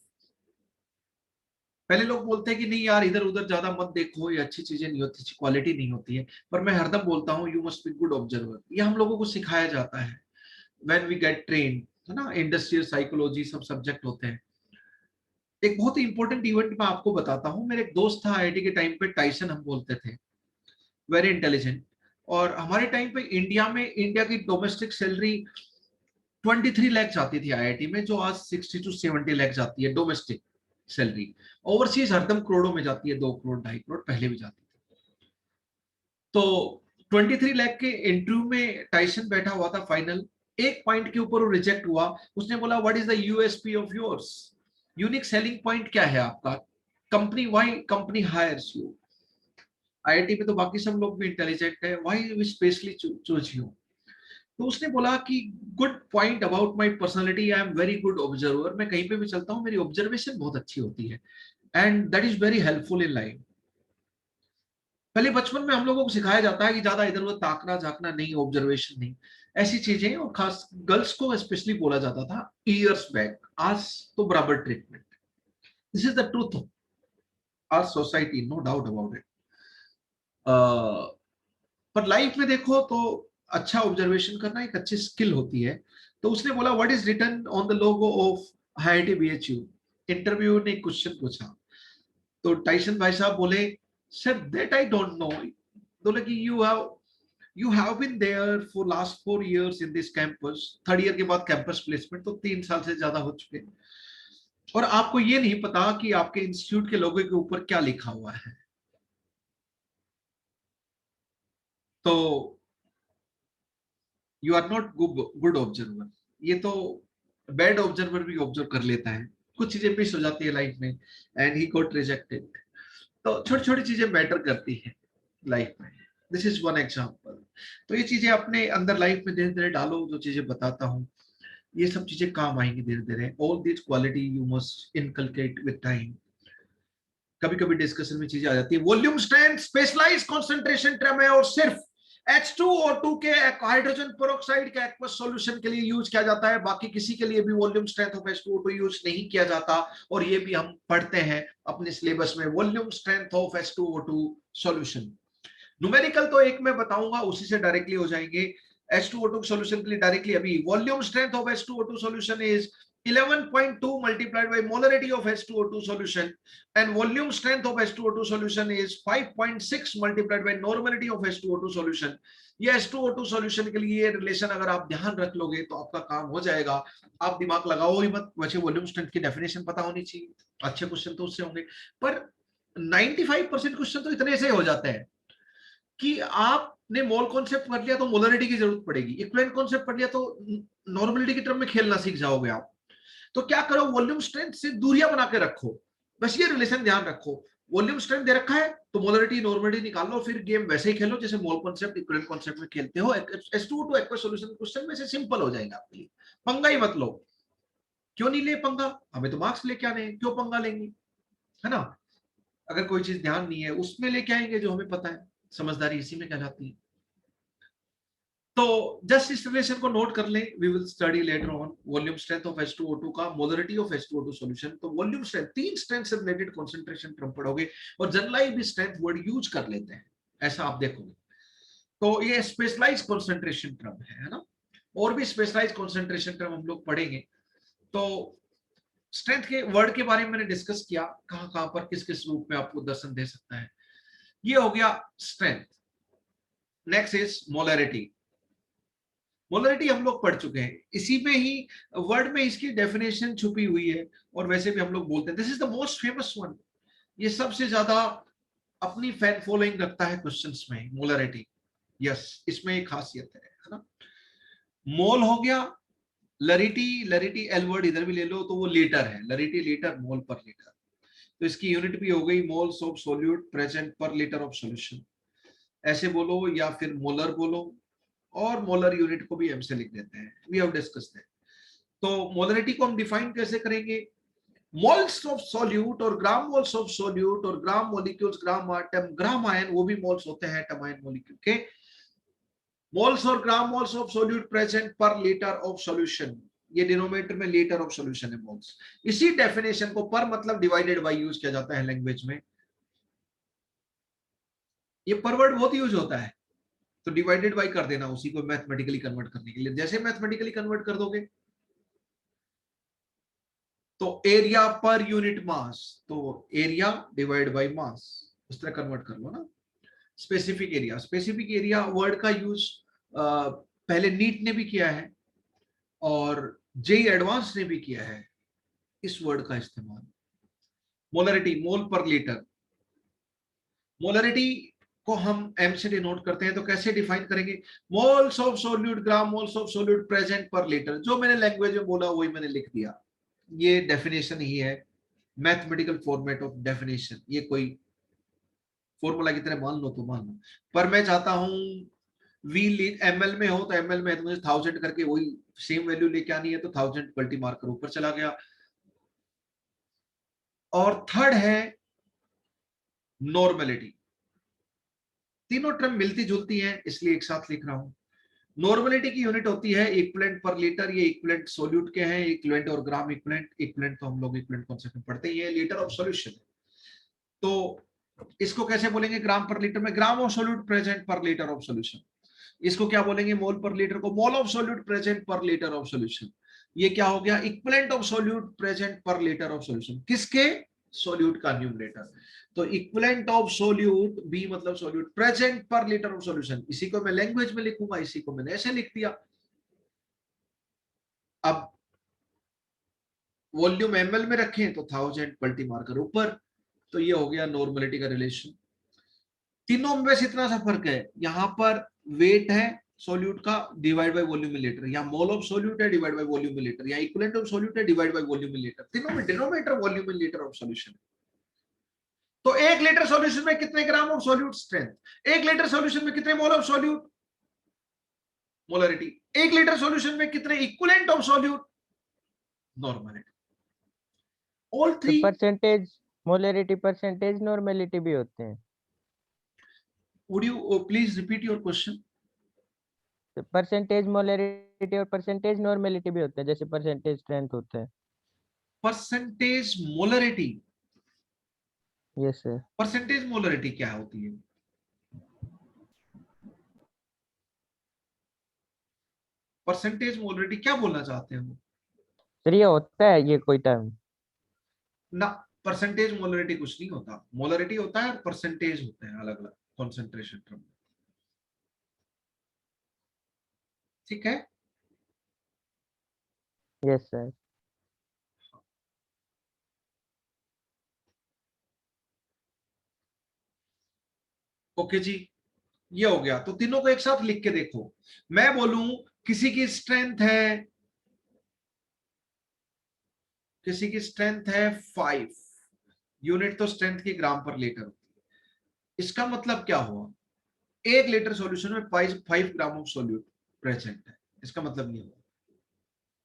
पहले लोग बोलते हैं कि नहीं यार इधर उधर ज्यादा मत देखो, ये अच्छी चीजें नहीं होती, अच्छी क्वालिटी नहीं होती है, पर मैं हरदम बोलता हूँ you must be good observer. ये हम लोगों को सिखाया जाता है व्हेन वी गेट ट्रेन, है ना। इंडस्ट्रियल साइकोलॉजी सब सब्जेक्ट होते हैं। एक बहुत ही इंपॉर्टेंट इवेंट मैं आपको बताता हूँ। मेरे एक दोस्त था IIT के टाइम पे, टाइसन हम बोलते थे, वेरी इंटेलिजेंट। और हमारे टाइम पे इंडिया में, इंडिया की डोमेस्टिक सैलरी 23 लाख जाती थी IIT में, जो आज 60 to 70 लाख जाती है डोमेस्टिक सैलरी। ओवरसीज हरदम करोड़ों में जाती है, 2 करोड़ 2.5 करोड़ पहले भी जाती थी। तो 23 लाख के इंटरव्यू में टाइसन बैठा हुआ था फाइनल। एक पॉइंट के ऊपर वो रिजेक्ट हुआ। उसने बोला what is the USP of yours, unique selling point क्या है आपका, company, why company hires you. IIT में तो बाकी सब लोग भी इंटेलिजेंट है, why we specially choose you. तो उसने बोला कि good point about my personality, I am very good observer. मैं कहीं पे भी चलता हूँ, मेरी ऑब्जर्वेशन बहुत अच्छी होती है, and that is very helpful in life. पहले बचपन में हम लोगों को सिखाया जाता है कि ज्यादा इधर उधर ताकना झाकना नहीं, ऑब्जर्वेशन नहीं, ऐसी चीजें। और खास गर्ल्स को स्पेशली बोला जाता था ईयर्स बैक। आज तो बराबर treatment. This is the truth of our society, no doubt about it. पर लाइफ में देखो तो अच्छा ऑब्जर्वेशन करना एक अच्छी स्किल होती है। तो उसने बोला what is written on the logo of IIT BHU। Interview ने क्वेश्चन पूछा, तो टाइसन भाई साहब बोले sir that I don't know. बोले कि you have been there for last 4 years in this campus. 3rd year के बाद कैंपस प्लेसमेंट, तो 3 साल से ज्यादा हो चुके, और आपको ये नहीं पता कि आपके इंस्टीट्यूट के लोगो के ऊपर क्या लिखा हुआ है। तो you are not good observer. ये तो बैड ऑब्जर्वर भी ऑब्जर्व कर लेता है, कुछ चीजें मिस हो जाती है लाइफ में, एंड ही गॉट रिजेक्टेड। तो छोटी छोटी चीजें मैटर करती है लाइफ में। This is one example. तो ये चीजें अपने अंदर लाइफ में धीरे धीरे डालो, जो चीजें बताता हूँ ये सब चीजें काम आएंगी धीरे धीरे। All this quality you must inculcate with time. कभी कभी डिस्कशन में चीजें आ जाती है, volume strength, specialize concentration term है, और सिर्फ H2O2 के हाइड्रोजन पेरोक्साइड के एक्वस सॉल्यूशन के लिए यूज किया जाता है। बाकी किसी के लिए भी volume strength of H2O2 use नहीं किया जाता। और ये भी हम पढ़ते हैं अपने सिलेबस में, volume strength of H2O2 solution. Numerical तो एक मैं बताऊंगा, उसी से डायरेक्टली हो जाएंगे। H2O2 सॉल्यूशन के लिए डायरेक्टली अभी, volume strength of H2O2 solution is 11.2 multiplied by molarity of H2O2 solution, and volume strength of H2O2 solution is 5.6 multiplied by normality of H2O2 solution. ये H2O2 solution के लिए रिलेशन अगर आप ध्यान रख लोगे तो आपका काम हो जाएगा। आप दिमाग लगाओ ही मत। वैसे वॉल्यूम स्ट्रेंथ की डेफिनेशन पता होनी चाहिए, अच्छे क्वेश्चन तो उससे होंगे, पर 95% क्वेश्चन तो इतने से हो जाते हैं कि आप आपने मोल कॉन्सेप्ट पढ़ लिया तो मोलरिटी की जरूरत पड़ेगी, इक्विवेलेंट कॉन्सेप्ट पढ़ लिया तो नॉर्मलिटी की टर्म में खेलना सीख जाओगे आप। तो क्या करो, वॉल्यूम स्ट्रेंथ से दूरियां बना के रखो, बस ये रिलेशन ध्यान रखो। वॉल्यूम स्ट्रेंथ दे रखा है तो मोलरिटी नॉर्मलिटी निकाल लो, फिर गेम वैसे ही खेलो जैसे मोल कॉन्सेप्ट इक्विवेलेंट कॉन्सेप्ट में खेलते हो। H2O2 एक्वस सॉल्यूशन क्वेश्चन में से सिंपल हो जाएगा आपके लिए, पंगा ही मत लो। क्यों नहीं ले पंगा, हमें तो मार्क्स लेके आने हैं, क्यों पंगा लेंगे, है ना। अगर कोई चीज ध्यान नहीं है उसमें लेके आएंगे जो हमें पता है, समझदारी इसी में कहलाती है। तो जस्ट इस रिलेशन को नोट कर लें, we will study later on volume strength of H2O2 का मोलरिटी ऑफ H2O2 सॉल्यूशन। तो वॉल्यूम स्ट्रेंथ, तीन स्ट्रेंथ से रिलेटेड कंसंट्रेशन टर्म पढ़ोगे और जनरलाइज भी स्ट्रेंथ वर्ड यूज कर लेते हैं, ऐसा आप देखोगे। तो ये स्पेशलाइज कंसंट्रेशन टर्म है ना, और भी स्पेशलाइज कंसंट्रेशन टर्म हम लोग पढ़ेंगे। तो स्ट्रेंथ के वर्ड के बारे में मैंने डिस्कस किया, कहां कहां पर किस किस रूप में आपको दर्शन दे सकता है, ये हो गया strength. Next is molarity. Molarity हम लोग पढ़ चुके हैं, इसी में ही वर्ड में इसकी डेफिनेशन छुपी हुई है, और वैसे भी हम लोग बोलते हैं this is the most famous one. ये सबसे ज्यादा अपनी फैन फॉलोइंग रखता है क्वेश्चंस में, मोलरिटी। यस, इसमें एक खासियत है ना। मोल हो गया, लरिटी, लरिटी एल वर्ड इधर भी ले लो तो वो लीटर है, लरिटी लीटर, मोल पर लीटर। तो इसकी यूनिट भी हो गई moles of solute present per litre of solution, ऐसे बोलो या फिर मोलर बोलो, और मोलर यूनिट को भी एम से लिख देते हैं, वी हैव डिस्कस्ड दैट। तो मोलरिटी को हम डिफाइन कैसे करेंगे, मोल्स ऑफ सॉल्यूट और ग्राम मोल्स ऑफ सॉल्यूट और ग्राम मॉलिक्यूल्स, ग्राम आयन वो भी मोल्स होते हैं एटम आयन मॉलिक्यूल के। मोल्स और ग्राम moles of solute present per litre of solution, ये डिनोमिनेटर में लीटर ऑफ सॉल्यूशन है मोल्स। इसी डेफिनेशन को पर मतलब डिवाइडेड बाय यूज किया जाता है लैंग्वेज में, ये पर वर्ड बहुत यूज होता है। तो डिवाइडेड बाय कर देना उसी को मैथमेटिकली कन्वर्ट करने के लिए, जैसे मैथमेटिकली कन्वर्ट कर दोगे तो एरिया पर यूनिट मास, तो एरिया डिवाइड बाय मास, उस तरह कन्वर्ट कर लो ना। Specific area, specific area word का यूज पहले नीट ने भी किया है और जेई एडवांस ने भी किया है इस वर्ड का इस्तेमाल। मोलरिटी, मोल पर लीटर। मोलरिटी को हम एम से डिनोट करते हैं, तो कैसे डिफाइन करेंगे, moles of solute, gram moles of solute present per litre. जो मैंने लैंग्वेज में बोला वही मैंने लिख दिया, ये डेफिनेशन ही है, मैथमेटिकल फॉर्मेट ऑफ डेफिनेशन। ये कोई फॉर्मूला की तरह मान लो तो मान लो, पर मैं चाहता हूं वी एमएल में हो तो एमएल में है तो मुझे 1000 करके वही सेम वैल्यू लेके आनी है, तो 1000 मल्टी मार्कर ऊपर चला गया। और थर्ड है नॉर्मलिटी। तीनों टर्म मिलती जुलती हैं इसलिए एक साथ लिख रहा हूं। नॉर्मलिटी की यूनिट होती है इक्विवेलेंट पर लीटर, ये इक्विवेलेंट सॉल्यूट के हैं, इक्विवेलेंट और ग्राम इक्विवेलेंट, इक्विवेलेंट तो हम लोग इक्विवेलेंट कॉन्सेप्ट में पढ़ते ही है, लीटर ऑफ सॉल्यूशन। तो इसको कैसे बोलेंगे, ग्राम पर लीटर में ग्राम of solute present per litre of solution. इसको क्या बोलेंगे, मोल पर लीटर को मोल of solute present per litre of solution. ये क्या हो गया, equivalent of solute present per litre of solution, किसके, सॉल्यूट का न्यूमरेटर। तो इक्विवेलेंट ऑफ सॉल्यूट, बी मतलब solute, present per litre of solution, इसी को मैं लैंग्वेज में लिखूंगा, इसी को मैंने ऐसे लिख दिया। अब वॉल्यूम एमएल में रखें तो 1000 मल्टी मार्कर ऊपर, तो ये हो गया नॉर्मलिटी का रिलेशन। तीनों में बस इतना सा फर्क है, यहां पर वेट है सॉल्यूट का डिवाइड बाय वॉल्यूम मिलीलीटर, या मोल ऑफ सॉल्यूट है डिवाइड बाय वॉल्यूम मिलीलीटर, या इक्विवेलेंट ऑफ सॉल्यूट है डिवाइड बाय वॉल्यूम मिलीलीटर। तीनों में denominator volume millilitre of solution. तो 1 लीटर सॉल्यूशन में कितने gram of solute, strength. 1 litre solution में कितने mole of solute, molarity. 1 litre solution में कितने equivalent of solute, normality. All
तो
three.
Percentage, molarity percentage, normality भी होते हैं।
Would you please repeat your question.
तो परसेंटेज मोलरिटी और परसेंटेज नॉर्मेलिटी भी होते हैं, जैसे परसेंटेज स्ट्रेंथ होता है।
Percentage molarity,
yes sir.
Percentage molarity क्या होती है, परसेंटेज मोलरिटी क्या बोलना चाहते हैं
सर ये होता है ये कोई टर्म?
ना। परसेंटेज मोलरिटी कुछ नहीं होता, मोलरिटी होता है और परसेंटेज होते हैं अलग अलग कॉन्सेंट्रेशन टर्म। ठीक है,
यस सर।
ओके जी। ये हो गया। तो तीनों को एक साथ लिख के देखो। मैं बोलूं किसी की स्ट्रेंथ है, किसी की स्ट्रेंथ है 5 यूनिट, तो स्ट्रेंथ की ग्राम पर लीटर होती है। इसका मतलब क्या हुआ, 1 लीटर सॉल्यूशन में 5 ग्राम ऑफ सोल्यूट प्रेजेंट है। इसका मतलब नहीं हुआ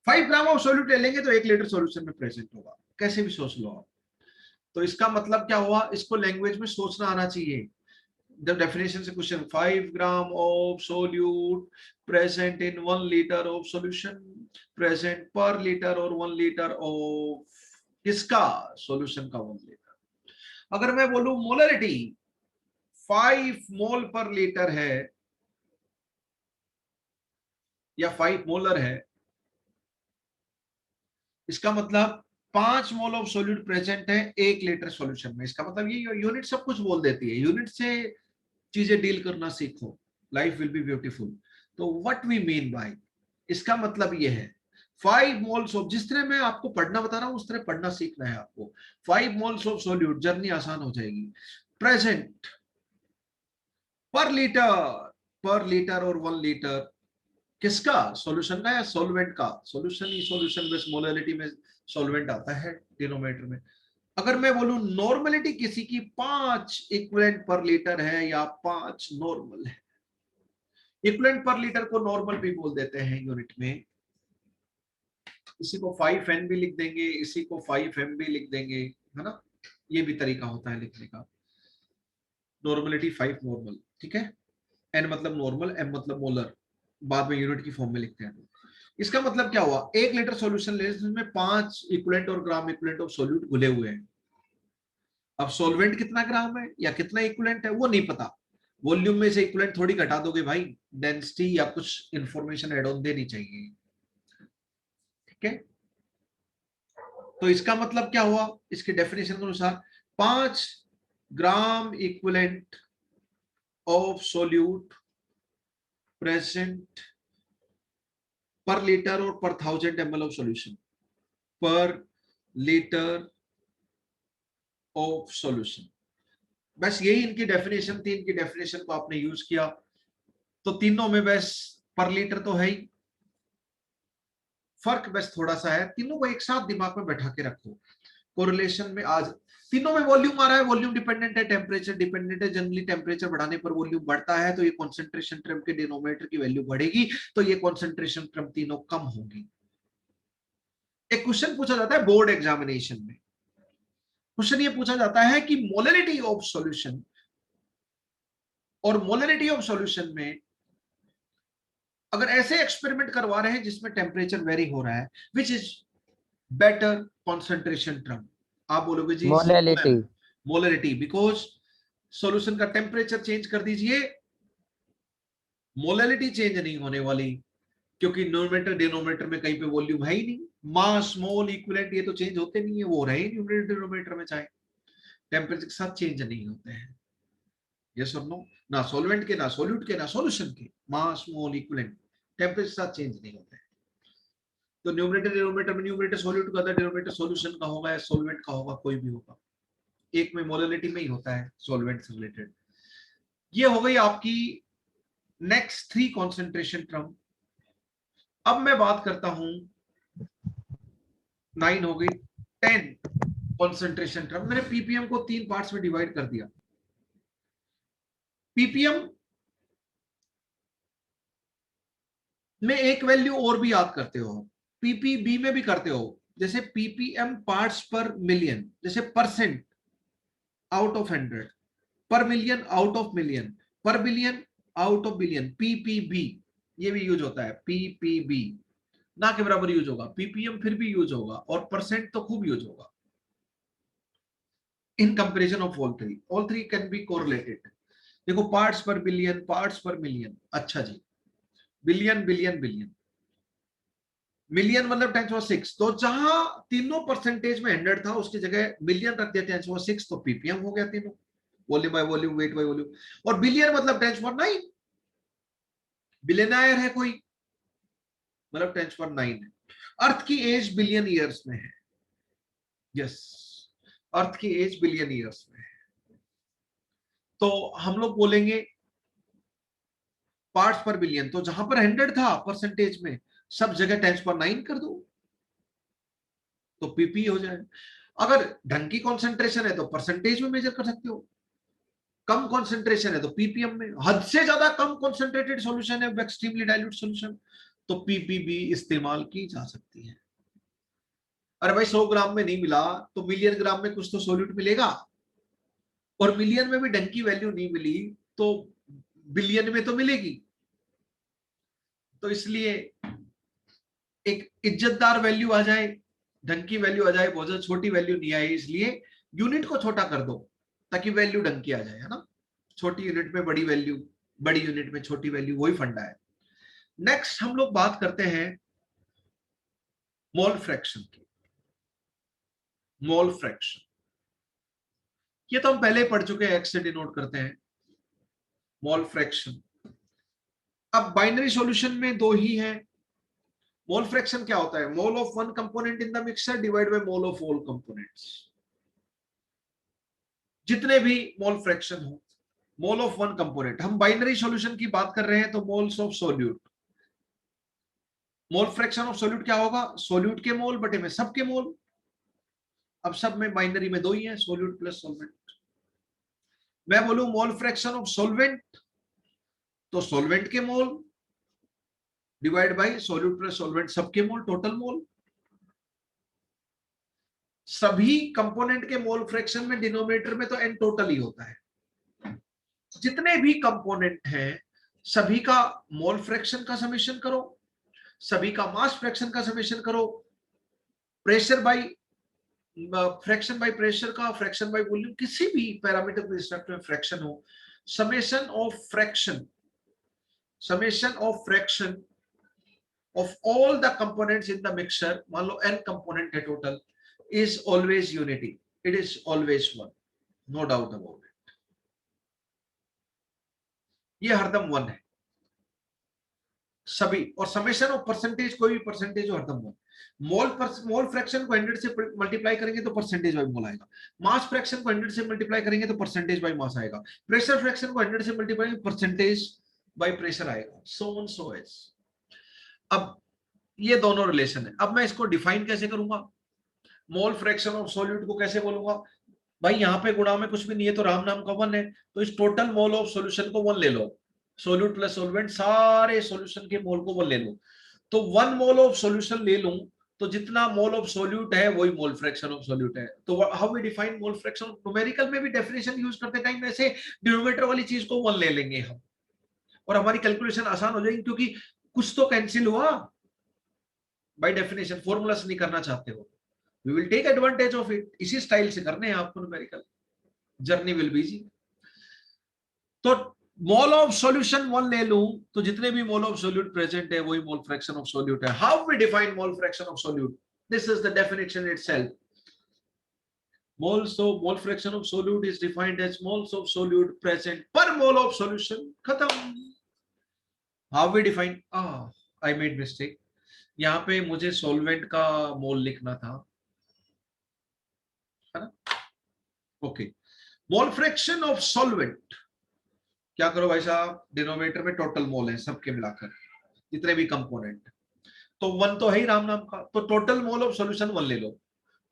5 ग्राम ऑफ सोल्यूट ले लेंगे तो 1 लीटर सॉल्यूशन में प्रेजेंट होगा, कैसे भी सोच लो आप। तो इसका मतलब क्या हुआ, इसको लैंग्वेज में सोचना आना चाहिए। जब डेफिनेशन से question 5 gram of solute present in 1 litre of solution, present per litre और 1 लीटर ऑफ किसका, सॉल्यूशन का 1 लीटर। अगर मैं बोलूं मोलरिटी 5 मोल पर लीटर है या 5 मोलर है, इसका मतलब 5 मोल ऑफ सोल्यूट प्रेजेंट है 1 लीटर सॉल्यूशन में। इसका मतलब ये यूनिट सब कुछ बोल देती है, यूनिट से चीजें डील करना सीखो, लाइफ विल बी ब्यूटीफुल। तो व्हाट वी मीन बाय, इसका मतलब ये है 5 मोल्स ऑफ, जिस तरह मैं आपको पढ़ना बता रहा हूं उस तरह पढ़ना सीखना है आपको। 5 मोल्स ऑफ सोल्यूट, जर्नी आसान हो जाएगी। प्रेजेंट पर लीटर और 1 लीटर किसका, सॉल्यूशन का या सॉल्वेंट का, सॉल्यूशन ही सॉल्यूशन बेस मोलरिटी में सॉल्वेंट आता है डिनोमिनेटर में। अगर मैं बोलूं नॉर्मलिटी किसी की 5 इक्विवेलेंट पर लीटर है या 5 नॉर्मल है, इक्विवेलेंट पर लीटर को नॉर्मल भी बोल देते हैं यूनिट में। इसी को 5N भी लिख देंगे, इसी को 5M भी लिख देंगे, है ना, ये भी तरीका होता है लिखने का। नॉर्मलिटी 5 नॉर्मल, ठीक है, N मतलब नॉर्मल, M मतलब मोलर, बाद में यूनिट की फॉर्म में लिखते हैं। इसका मतलब क्या हुआ, 1 लीटर सॉल्यूशन ले जिसमें 5 इक्विवेलेंट और ग्राम इक्विवेलेंट ऑफ सॉल्यूट घुले हुए हैं। अब सॉल्वेंट कितना ग्राम है या कितना इक्विवेलेंट है वो नहीं पता, वॉल्यूम में से इक्विवेलेंट थोड़ी घटा दोगे भाई, डेंसिटी या कुछ इंफॉर्मेशन एड ऑन देनी चाहिए, ठीक है। तो इसका मतलब क्या हुआ, इसके डेफिनेशन के अनुसार 5 gram equivalent of solute present per litre और पर 1000 ml ऑफ सॉल्यूशन, पर लीटर ऑफ सॉल्यूशन। बस यही इनकी डेफिनेशन थी, इनकी डेफिनेशन को आपने यूज किया तो तीनों में बस पर लीटर तो है ही, फर्क बस थोड़ा सा है। तीनों को एक साथ दिमाग में बैठा के रखो, कोरिलेशन में आज तीनों में वॉल्यूम आ रहा है, वॉल्यूम डिपेंडेंट है, टेम्परेचर डिपेंडेंट है। जनरली टेम्परेचर बढ़ाने पर वॉल्यूम बढ़ता है, तो ये कॉन्सेंट्रेशन टर्म के डिनोमिनेटर की वैल्यू बढ़ेगी, तो ये कॉन्सेंट्रेशन टर्म तीनों कम होगी। एक क्वेश्चन पूछा जाता है बोर्ड एग्जामिनेशन में, क्वेश्चन ये पूछा जाता है कि मोलरिटी ऑफ सॉल्यूशन और मोलरिटी ऑफ सॉल्यूशन में अगर ऐसे एक्सपेरिमेंट करवा रहे हैं जिसमें टेम्परेचर वेरी हो रहा है, which is better concentration term, आप बोलोगे जी
मोलैलिटी।
मोलरिटी, बिकॉज सॉल्यूशन का टेम्परेचर चेंज कर दीजिए, मोलरिटी चेंज नहीं होने वाली, क्योंकि न्यूमरेटर डिनोमिनेटर में कहीं पे वॉल्यूम है ही नहीं, मास मोल इक्विवेलेंट ये तो चेंज होते नहीं है, वो रहे न्यूमरेटर डिनोमिनेटर में, चाहे टेम्परेचर के साथ चेंज नहीं होते हैं। यस और नो, ना सॉल्वेंट के, ना सॉल्यूट के, ना सॉल्यूशन के, मास मोल इक्विवेलेंट टेम्परेचर के साथ चेंज नहीं होते हैं। तो न्यूमरेटर डिनोमिनेटर में न्यूमरेटर सॉल्यूट का, डिनोमिनेटर सॉल्यूशन का होगा या सॉल्वेंट का होगा, कोई भी होगा, एक में मोलरिटी में ही होता है सॉल्वेंट से रिलेटेड। ये हो गई आपकी नेक्स्ट 3 कॉन्सेंट्रेशन टर्म। अब मैं बात करता हूं 9 हो गई 10 कॉन्सेंट्रेशन टर्म। मैंने पीपीएम को 3 पार्ट्स में डिवाइड कर दिया। पीपीएम में एक वैल्यू और भी याद करते हो, पीपीबी में भी करते हो, जैसे पीपीएम पार्ट्स पर मिलियन, जैसे परसेंट आउट ऑफ 100, पर मिलियन आउट ऑफ मिलियन, पर billion out of billion, PPB ये भी यूज होता है। पीपीबी ना के बराबर यूज होगा, पीपीएम फिर भी यूज होगा, और परसेंट तो खूब यूज होगा। In comparison of all three can be correlated. देखो पार्ट्स पर बिलियन, पार्ट्स पर मिलियन, अच्छा जी, बिलियन बिलियन बिलियन, मिलियन मतलब 10⁶, तो जहां तीनों परसेंटेज में 100 था उसकी जगह मिलियन रख दिया 10⁶, तो पीपीएम हो गया तीनों, volume by volume, wait by volume. और बिलियन मतलब 10⁹, बिलियनायर है कोई, मतलब 10⁹ है। अर्थ की एज बिलियन ईयर्स में है, यस, अर्थ की एज बिलियन ईयर्स में है। तो हम लोग बोलेंगे पार्ट्स पर बिलियन, तो जहां पर 100 था परसेंटेज में, सब जगह 10⁹ कर दो तो पीपी हो जाए। अगर ढंग की कॉन्सेंट्रेशन है तो परसेंटेज में मेजर कर सकते हो, कम कॉन्सेंट्रेशन है तो पीपीएम में, हद से ज्यादा कम कॉन्सेंट्रेटेड सॉल्यूशन है एक्सट्रीमली डाइल्यूट सॉल्यूशन, तो पीपीबी इस्तेमाल की जा सकती है। अरे भाई 100 ग्राम में नहीं मिला तो मिलियन ग्राम में कुछ तो सॉल्यूट मिलेगा, और मिलियन में भी ढंग की वैल्यू नहीं मिली तो बिलियन में तो मिलेगी। तो इसलिए एक इज्जतदार वैल्यू आ जाए, ढंग की वैल्यू आ जाए, बहुत ज्यादा छोटी वैल्यू नहीं आए, इसलिए यूनिट को छोटा कर दो ताकि वैल्यू ढंग की आ जाए, है ना। छोटी यूनिट में बड़ी वैल्यू, बड़ी यूनिट में छोटी वैल्यू, वही फंडा है। नेक्स्ट हम लोग बात करते हैं मोल फ्रैक्शन की। मोल फ्रैक्शन ये तो हम पहले पढ़ चुके हैं, एक्स से डिनोट करते हैं मोल फ्रैक्शन। अब बाइनरी सॉल्यूशन में दो ही है। मोल फ्रैक्शन क्या होता है? Mole of one component in the mixture divide by mole of all components. जितने भी मोल फ्रैक्शन हो, मोल ऑफ वन कंपोनेंट, हम बाइनरी सॉल्यूशन की बात कर रहे हैं तो moles of solute. Mole fraction of solute क्या होगा? सॉल्यूट के मोल बटे में सब के मोल। अब सब में बाइनरी में दो ही है, सॉल्यूट प्लस सॉल्वेंट। मैं बोलूं मोल फ्रैक्शन ऑफ सॉल्वेंट, तो सॉल्वेंट के मोल divide by solute plus solvent सबके मोल, टोटल मोल। सभी कंपोनेंट के मोल फ्रैक्शन में डिनोमिनेटर में तो एन टोटल ही होता है। जितने भी कंपोनेंट हैं सभी का मोल फ्रैक्शन का समेशन करो, सभी का मास फ्रैक्शन का समेशन करो, pressure by fraction by pressure का, फ्रैक्शन बाय वॉल्यूम, किसी भी पैरामीटर के रिस्पेक्ट में फ्रैक्शन हो, summation of fraction, summation of fraction of all the components in the mixture, मान लो n कंपोनेंट है total, is always unity, it is always one, no doubt about it, ये हरदम वन है सभी। और समेशन ऑफ परसेंटेज, कोई भी परसेंटेज हो हरदम वन। मोल फ्रैक्शन को 100 से मल्टीप्लाई करेंगे तो परसेंटेज बाय मोल आएगा, मास फ्रैक्शन को 100 से मल्टीप्लाई करेंगे तो परसेंटेज बाय मास आएगा, प्रेशर फ्रैक्शन को 100 से मल्टीप्लाई परसेंटेज बाय प्रेशर आएगा, सो ऑन सो एज। अब ये दोनों रिलेशन है। अब मैं इसको डिफाइन कैसे करूंगा? मोल फ्रैक्शन ऑफ सॉल्यूट को कैसे बोलूंगा? भाई यहाँ पे गुणा में कुछ भी नहीं है तो राम नाम का वन है, तो इस टोटल मोल ऑफ सॉल्यूशन को वन ले लो, सोल्यूट प्लस सॉल्वेंट, सारे सॉल्यूशन के मोल को वन ले लो। तो वन मोल ऑफ सॉल्यूशन ले लूं तो जितना मोल ऑफ सॉल्यूट है वही मोल फ्रैक्शन ऑफ सॉल्यूट है। तो how we define mole fraction? Numerical में भी डेफिनेशन यूज करते टाइम ऐसे डिनोमिनेटर वाली चीज को वन ले लेंगे हम, और हमारी कैलकुलेशन आसान हो जाएगी, क्योंकि कुछ तो कैंसिल हुआ बाय डेफिनेशन। फॉर्मूलास नहीं करना चाहते हो, we will take advantage of it, इसी स्टाइल से करने हैं आपको numerical, journey will be easy. तो मोल ऑफ सॉल्यूशन वन ले लूं तो जितने भी मोल ऑफ सॉल्यूट प्रेजेंट है वही मोल फ्रैक्शन ऑफ सॉल्यूट है। How we define mole fraction of solute? This is the definition itself. Mole fraction of solute is defined as moles of solute present per mole of solution. खत्म। How we define? I made mistake, यहाँ पे मुझे सॉल्वेंट का मोल लिखना था, है ना। Okay, mole fraction of solvent, क्या करो भाई साहब, डिनोमिनेटर में टोटल मोल है सबके मिलाकर, जितने भी कंपोनेंट, तो वन तो है ही राम नाम का, तो total mole of solution one ले लो।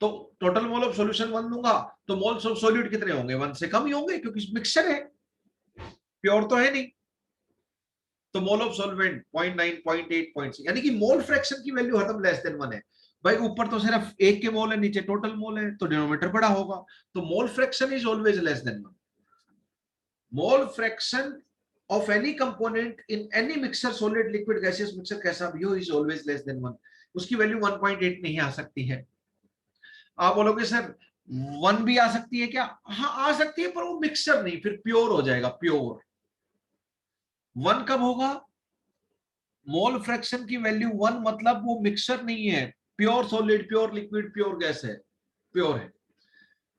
तो total mole of solution one लूंगा तो मोल्स ऑफ सॉल्यूट कितने होंगे? वन से कम ही होंगे, क्योंकि मिक्सचर है, प्योर तो है नहीं। तो मोल ऑफ सॉल्वेंट 0.9, 0.8, 0.6, यानी कि मोल फ्रैक्शन की वैल्यू हरदम लेस देन वन है। भाई ऊपर तो सिर्फ एक के मोल है, नीचे टोटल मोल है, तो डिनोमिनेटर बड़ा होगा, तो mole fraction is always less than one. Mole fraction of any component in any mixture, solid, liquid, gaseous mixture, कैसा भी हो, is always less than 1। उसकी वैल्यू 1.8 नहीं आ सकती है। आप बोलोगे सर 1 भी आ सकती है क्या? हाँ आ सकती है, पर वो मिक्सचर नहीं, फिर प्योर हो जाएगा, प्योर। 1 कब होगा? मोल फ्रैक्शन की वैल्यू 1 मतलब वो मिक्सचर नहीं है, pure solid, pure liquid, pure gas है, प्योर है।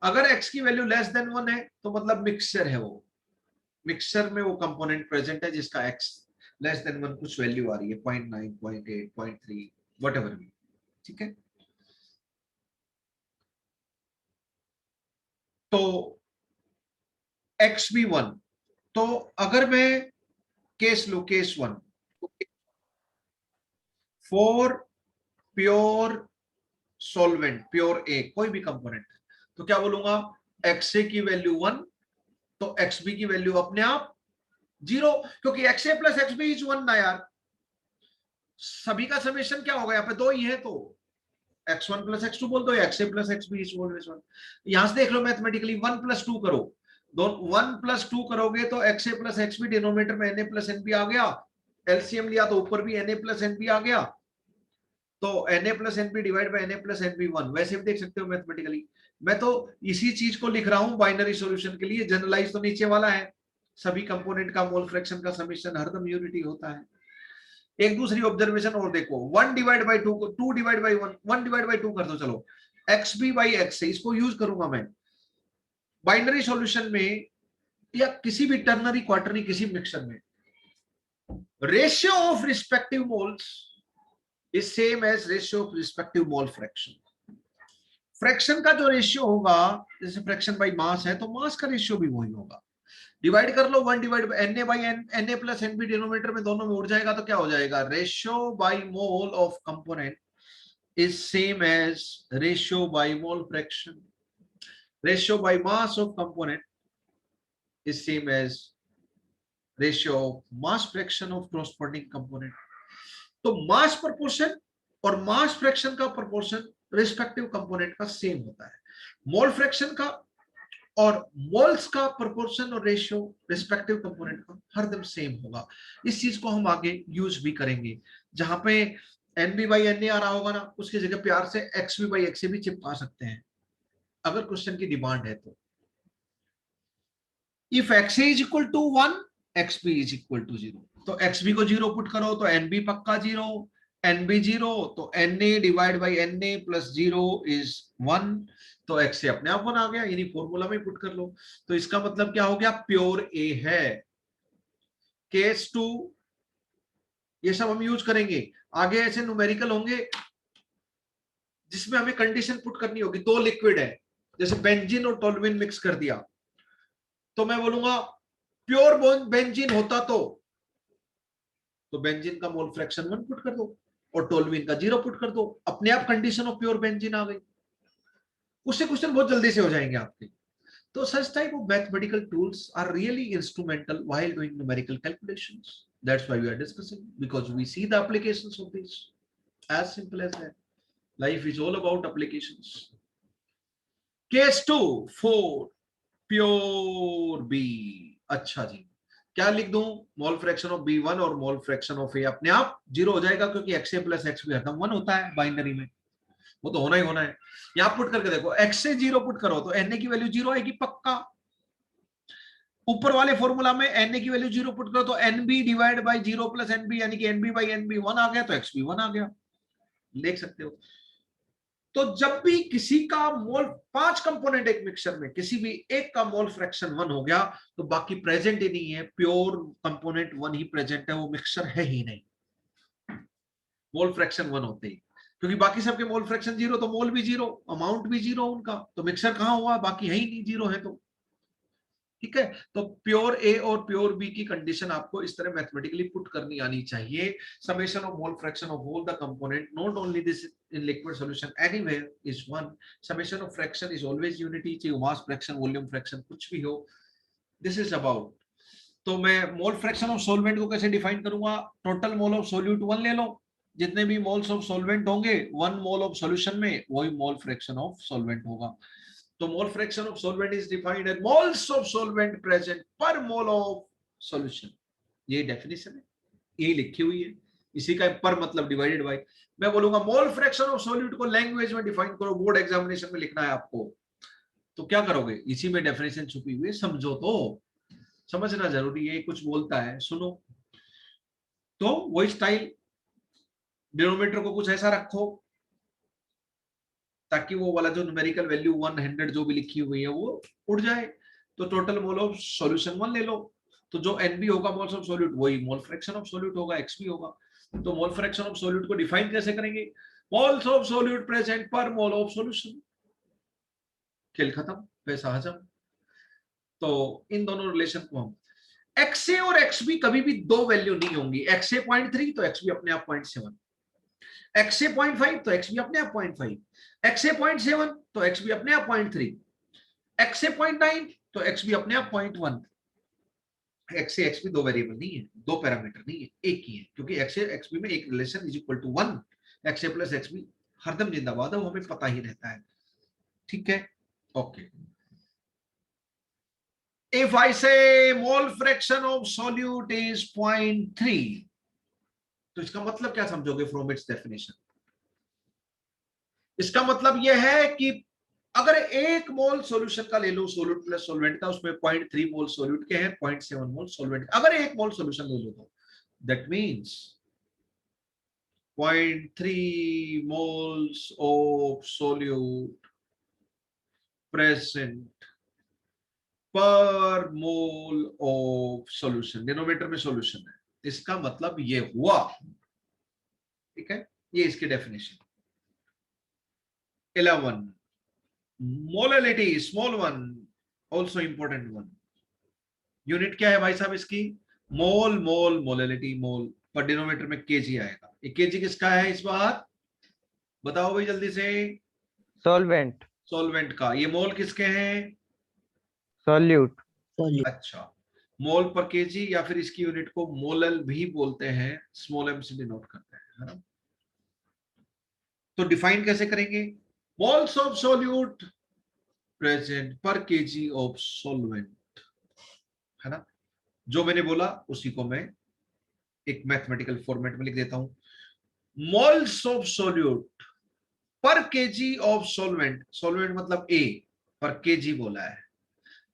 अगर x की वैल्यू लेस देन 1 है तो मतलब मिक्सचर है, वो मिक्सचर में वो कंपोनेंट प्रेजेंट है जिसका x लेस देन 1 कुछ वैल्यू आ रही है, 0.9, 0.8, 0.3, व्हाटएवर भी, ठीक है। तो x भी 1, तो अगर मैं केस लो, case 1 for pure solvent, pure A कोई भी कंपोनेंट, तो क्या बोलूंगा, XA की वैल्यू 1 तो XB की वैल्यू अपने आप 0, क्योंकि XA प्लस XB इज 1 ना यार, सभी का समेशन क्या होगा, यहाँ पे 2 ही है, तो x1 प्लस x2 बोल दो, XA plus XB is always 1। यहां से देख लो मैथमेटिकली 1 प्लस 2 करो, 1 प्लस 2 करोगे तो XA प्लस XB डिनोमिनेटर में NA प्लस NB आ गया, एलसीएम लिया तो ऊपर भी NA प्लस NB आ गया, तो NA plus NB divide by NA plus NB 1। वैसे भी देख सकते हो मैथमेटिकली, मैं तो इसी चीज को लिख रहा हूं बाइनरी सॉल्यूशन के लिए, जनरलाइज तो नीचे वाला है, सभी कंपोनेंट का मोल फ्रैक्शन का समेशन हरदम यूनिटी होता है। एक दूसरी ऑब्जर्वेशन और देखो, 1 डिवाइड बाई 2 को 2 डिवाइड बाई 1, 1 डिवाइड बाई 2 कर दो, चलो XB बाई XA, इसको यूज करूंगा मैं बाइनरी सॉल्यूशन में या किसी भी टर्नरी क्वार्टरनी किसी मिक्सचर में। Ratio of respective moles is same as ratio of respective mole fraction. Fraction का जो रेशियो होगा, जैसे फ्रैक्शन बाई मास है तो मास का रेशियो भी वही होगा, डिवाइड कर लो 1 divide by NA by NA plus NB denominator में दोनों में उड़ जाएगा, तो क्या हो जाएगा, ratio by mole of component is same as ratio by mole fraction, ratio by mass of component is same as ratio of mass fraction of corresponding component. तो मास प्रोपोर्शन और मास फ्रैक्शन का प्रोपोर्शन रिस्पेक्टिव कंपोनेंट का सेम होता है, मोल फ्रैक्शन का और मोल्स का प्रोपोर्शन और रेशियो रिस्पेक्टिव कंपोनेंट का हरदम सेम होगा। इस चीज को हम आगे यूज भी करेंगे, जहां पे NB बाई NA आ रहा होगा ना, उसकी जगह प्यार से XB बाई XA भी चिपका सकते हैं अगर क्वेश्चन की डिमांड है तो। If XA is equal to 1, XB is equal to 0, तो XB को 0 पुट करो तो NB पक्का 0, NB 0 तो NA divide by NA plus 0 is 1, तो XA अपने आप 1 आ गया, यानी फॉर्मूला में पुट कर लो। तो इसका मतलब क्या हो गया, प्योर A है। केस 2 ये सब हम यूज करेंगे आगे, ऐसे न्यूमेरिकल होंगे जिसमें हमें कंडीशन पुट करनी होगी, 2 लिक्विड है, जैसे बेंजीन और टोल्यूइन मिक्स कर दिया, तो मैं बोलूंगा प्योर बेंजीन होता तो बेंजीन का मोल फ्रैक्शन 1 पुट कर दो और टोल्यूइन का 0 पुट कर दो, अपने आप कंडीशन ऑफ प्योर बेंजीन आ गई। उससे क्वेश्चन बहुत जल्दी से हो जाएंगे आपके। तो such type of mathematical tools are really instrumental while doing numerical calculations. That's why we are discussing, because we see the applications of this. As simple as that. Life is all about applications. Case 2 for pure B. अच्छा जी, क्या लिख दूं, मोल फ्रैक्शन ऑफ B1 और मोल फ्रैक्शन ऑफ A अपने आप 0 हो जाएगा, क्योंकि XA प्लस XB हरदम 1 होता है बाइनरी में, वो तो होना ही होना है। यहां पुट करके देखो, XA 0 पुट करो तो NA की वैल्यू 0 आएगी पक्का। ऊपर वाले फॉर्मूला में NA की वैल्यू 0 पुट करो तो NB divide by 0 plus NB, यानी कि NB बाई NB 1 आ गया, तो XB 1 आ गया, देख सकते हो। तो जब भी किसी का मोल, 5 कंपोनेंट एक मिक्सचर में किसी भी एक का मोल फ्रैक्शन 1 हो गया तो बाकी प्रेजेंट ही नहीं है, प्योर कंपोनेंट 1 ही प्रेजेंट है, वो मिक्सचर है ही नहीं मोल फ्रैक्शन 1 होते ही, क्योंकि बाकी सबके मोल फ्रैक्शन 0, तो मोल भी 0, अमाउंट भी 0 उनका, तो मिक्सचर कहां हुआ, बाकी है ही नहीं, 0 है तो। ठीक है, तो प्योर ए और प्योर बी की कंडीशन आपको इस तरह मैथमेटिकली पुट करनी आनी चाहिए। Summation of mole fraction of all the component, not only this in liquid solution, anywhere is 1। Summation of fraction is always unity, चाहे मास फ्रैक्शन, वॉल्यूम फ्रैक्शन, कुछ भी हो, दिस इज अबाउट। तो मैं मोल फ्रैक्शन ऑफ सॉल्वेंट को कैसे डिफाइन करूंगा, टोटल मोल ऑफ सॉल्यूट 1 ले लो, जितने भी मोल्स ऑफ सॉल्वेंट होंगे 1 मोल ऑफ सॉल्यूशन में, वही मोल फ्रैक्शन ऑफ सॉल्वेंट होगा। तो mole fraction of solvent is defined as moles of solvent present per mole of solution, ये डेफिनेशन है, ये लिखी हुई है, इसी का पर मतलब डिवाइडेड बाय। मैं बोलूंगा मोल फ्रैक्शन ऑफ सॉल्यूट को लैंग्वेज में डिफाइन करो, बोर्ड एग्जामिनेशन में लिखना है आपको, तो क्या करोगे, इसी में डेफिनेशन छुपी हुई है, समझो, तो समझना जरूरी है, कुछ बोलता है सुनो। तो वही स्टाइल, डिनोमिनेटर को कुछ ऐसा रखो ताकि वो वाला जो न्यूमेरिकल वैल्यू 100 जो भी लिखी हुई है वो उड़ जाए। तो टोटल मोल ऑफ सॉल्यूशन 1 ले लो, तो जो NB होगा मोल्स ऑफ सॉल्यूट, वही मोल फ्रैक्शन ऑफ सॉल्यूट होगा, XB होगा। तो मोल फ्रैक्शन ऑफ सॉल्यूट को डिफाइन कैसे करेंगे, moles of solute present per mole of solution, खेल खत्म, पैसा हजम। तो इन दोनों रिलेशन को हम XA और XB कभी भी दो वैल्यू नहीं होंगी। XA 0.3 तो XB अपने आप 0.7, XA 0.5 तो XB अपने आप 0.5, XA 0.7 तो XB अपने आप 0.3, XA 0.9 तो XB अपने आप 0.1। XA XB दो वेरिएबल नहीं है, दो पैरामीटर नहीं है, एक ही है, क्योंकि XA XB में एक relation is equal to 1। XA plus XB हरदम जिंदाबाद है, वो हमें पता ही रहता है। ठीक है, okay. If I say mole fraction of solute is 0.3, तो इसका मतलब क्या समझोगे फ्रॉम इट्स डेफिनेशन? इसका मतलब यह है कि अगर एक मोल सॉल्यूशन का ले लो, सोल्यूट प्लस सॉल्वेंट का, उसमें 0.3 मोल सोल्यूट के हैं, 0.7 मोल सॉल्वेंट, अगर एक मोल सॉल्यूशन ले लो तो that means 0.3 moles of solute present per mole of solution, denominator में सॉल्यूशन है। इसका मतलब ये हुआ, ठीक है, ये इसकी definition. 11 molality small one, also important one. Unit क्या है भाई साहब इसकी? मोल, मोल मोलैलिटी मोल, पर डिनोमिनेटर में केजी आएगा। ये केजी किसका है इस बार? बताओ भाई जल्दी से।
सॉल्वेंट,
सॉल्वेंट का। ये मोल किसके हैं?
सॉल्यूट।
अच्छा, मोल पर केजी, या फिर इसकी यूनिट को मोलल भी बोलते हैं, स्मॉल एम से डिनोट करते हैं, है ना? तो डिफाइन कैसे करेंगे? Moles of solute present per KG of solvent, है ना? जो मैंने बोला उसी को मैं एक मैथमेटिकल फॉर्मेट में लिख देता हूं। मोल्स ऑफ सॉल्यूट पर केजी ऑफ सॉल्वेंट, सॉल्वेंट मतलब ए, पर केजी बोला है,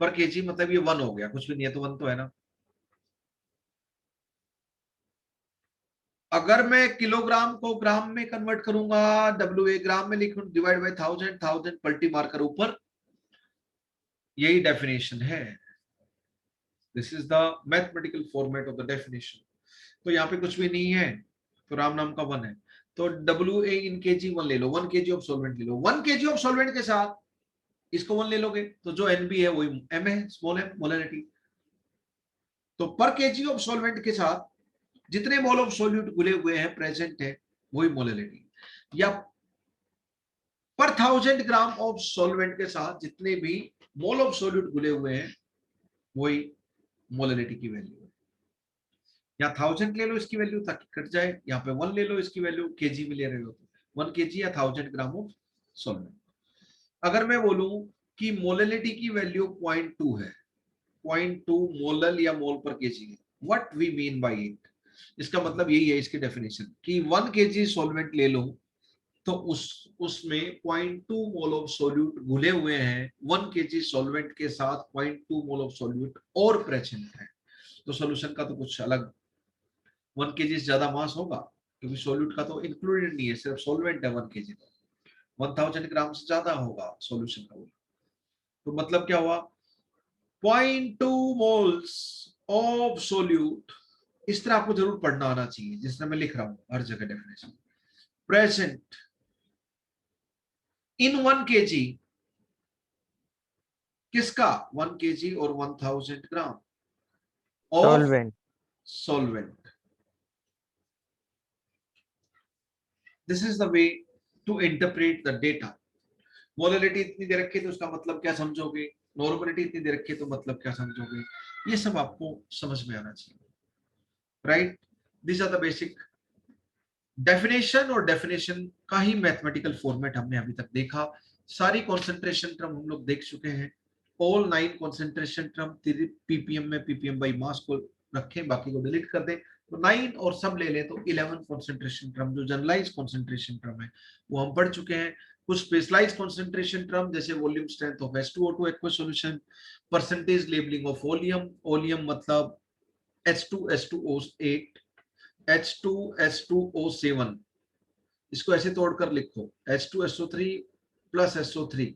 पर केजी मतलब ये 1 हो गया, कुछ भी नहीं है तो 1 तो है ना। अगर मैं किलोग्राम को ग्राम में कन्वर्ट करूंगा, WA ग्राम में लिखूं, डिवाइड बाय 1000, 1000 पलटी मारकर ऊपर, यही डेफिनेशन है। This is the mathematical format of the definition. तो यहाँ पे कुछ भी नहीं है, तो राम नाम का 1 है, तो WA इन केजी 1 ले लो, 1 केजी ऑफ सॉल्वेंट ले लो। 1 केजी ऑफ सॉल्वेंट के साथ इसको 1 ले लोगे तो जो NB है वही M है, स्मॉल m मोलैरिटी। तो पर केजी ऑफ सॉल्वेंट के साथ जितने मोल ऑफ सॉल्यूट घुले हुए हैं प्रेजेंट है, वही मोलैरिटी। या पर 1000 ग्राम ऑफ सॉल्वेंट के साथ जितने भी मोल ऑफ सॉल्यूट घुले हुए हैं, वही मोलैरिटी की वैल्यू है। या 1000 ले लो इसकी वैल्यू ताकि कट जाए, यहाँ पे 1 ले लो इसकी वैल्यू, केजी में ले रहे हो तो 1 केजी या 1000 ग्राम ऑफ सॉल्वेंट। अगर मैं बोलूं कि मोलैरिटी की वैल्यू 0.2 है, 0.2 मोलल या मोल पर केजी है, what we mean by it? इसका मतलब यही है इसकी डेफिनेशन कि 1 केजी सॉल्वेंट ले लो तो उसमें 0.2 मोल ऑफ सॉल्यूट घुले हुए हैं, 1 केजी सॉल्वेंट के साथ 0.2 मोल ऑफ सॉल्यूट और प्रेजेंट है, तो सॉल्यूशन का तो कुछ अलग 1 केजी से ज्यादा मास होगा, क्योंकि सॉल्यूट का तो इंक्लूडेड नहीं है, सिर्फ सॉल्वेंट है 1 केजी, तो 1000 ग्राम से ज्यादा होगा सॉल्यूशन का। तो मतलब क्या हुआ? 0.2 मोल्स ऑफ सोल्यूट, इस तरह आपको जरूर पढ़ना आना चाहिए, जिस तरह मैं लिख रहा हूं हर जगह डेफिनेशन, प्रेजेंट इन 1 केजी, किसका? 1 केजी और 1000 gram of
solvent.
Solvent. This is the way to interpret the data. Molality इतनी दे रखी है तो उसका मतलब क्या समझोगे, नॉर्मलिटी इतनी दे रखी है तो मतलब क्या समझोगे, ये सब आपको समझ में आना चाहिए, right? This are the basic definition, और डेफिनेशन का ही मैथमेटिकल फॉर्मेट हमने अभी तक देखा। सारी कॉन्सेंट्रेशन टर्म हम लोग देख चुके हैं, ऑल 9 कॉन्सेंट्रेशन टर्म ppm में ppm बाई मास को रखें, बाकी को डिलीट कर दें, तो 9 और सब ले लें तो 11 कॉन्सेंट्रेशन टर्म जो जनरलाइज कॉन्सेंट्रेशन टर्म है वो हम पढ़ चुके हैं। कुछ स्पेशलाइज कॉन्सेंट्रेशन टर्म जैसे volume strength of H2O2 aqueous solution, percentage labelling of oleum, oleum मतलब H2SO8, H2SO7, इसको ऐसे तोड़कर लिखो H2SO3 plus SO3।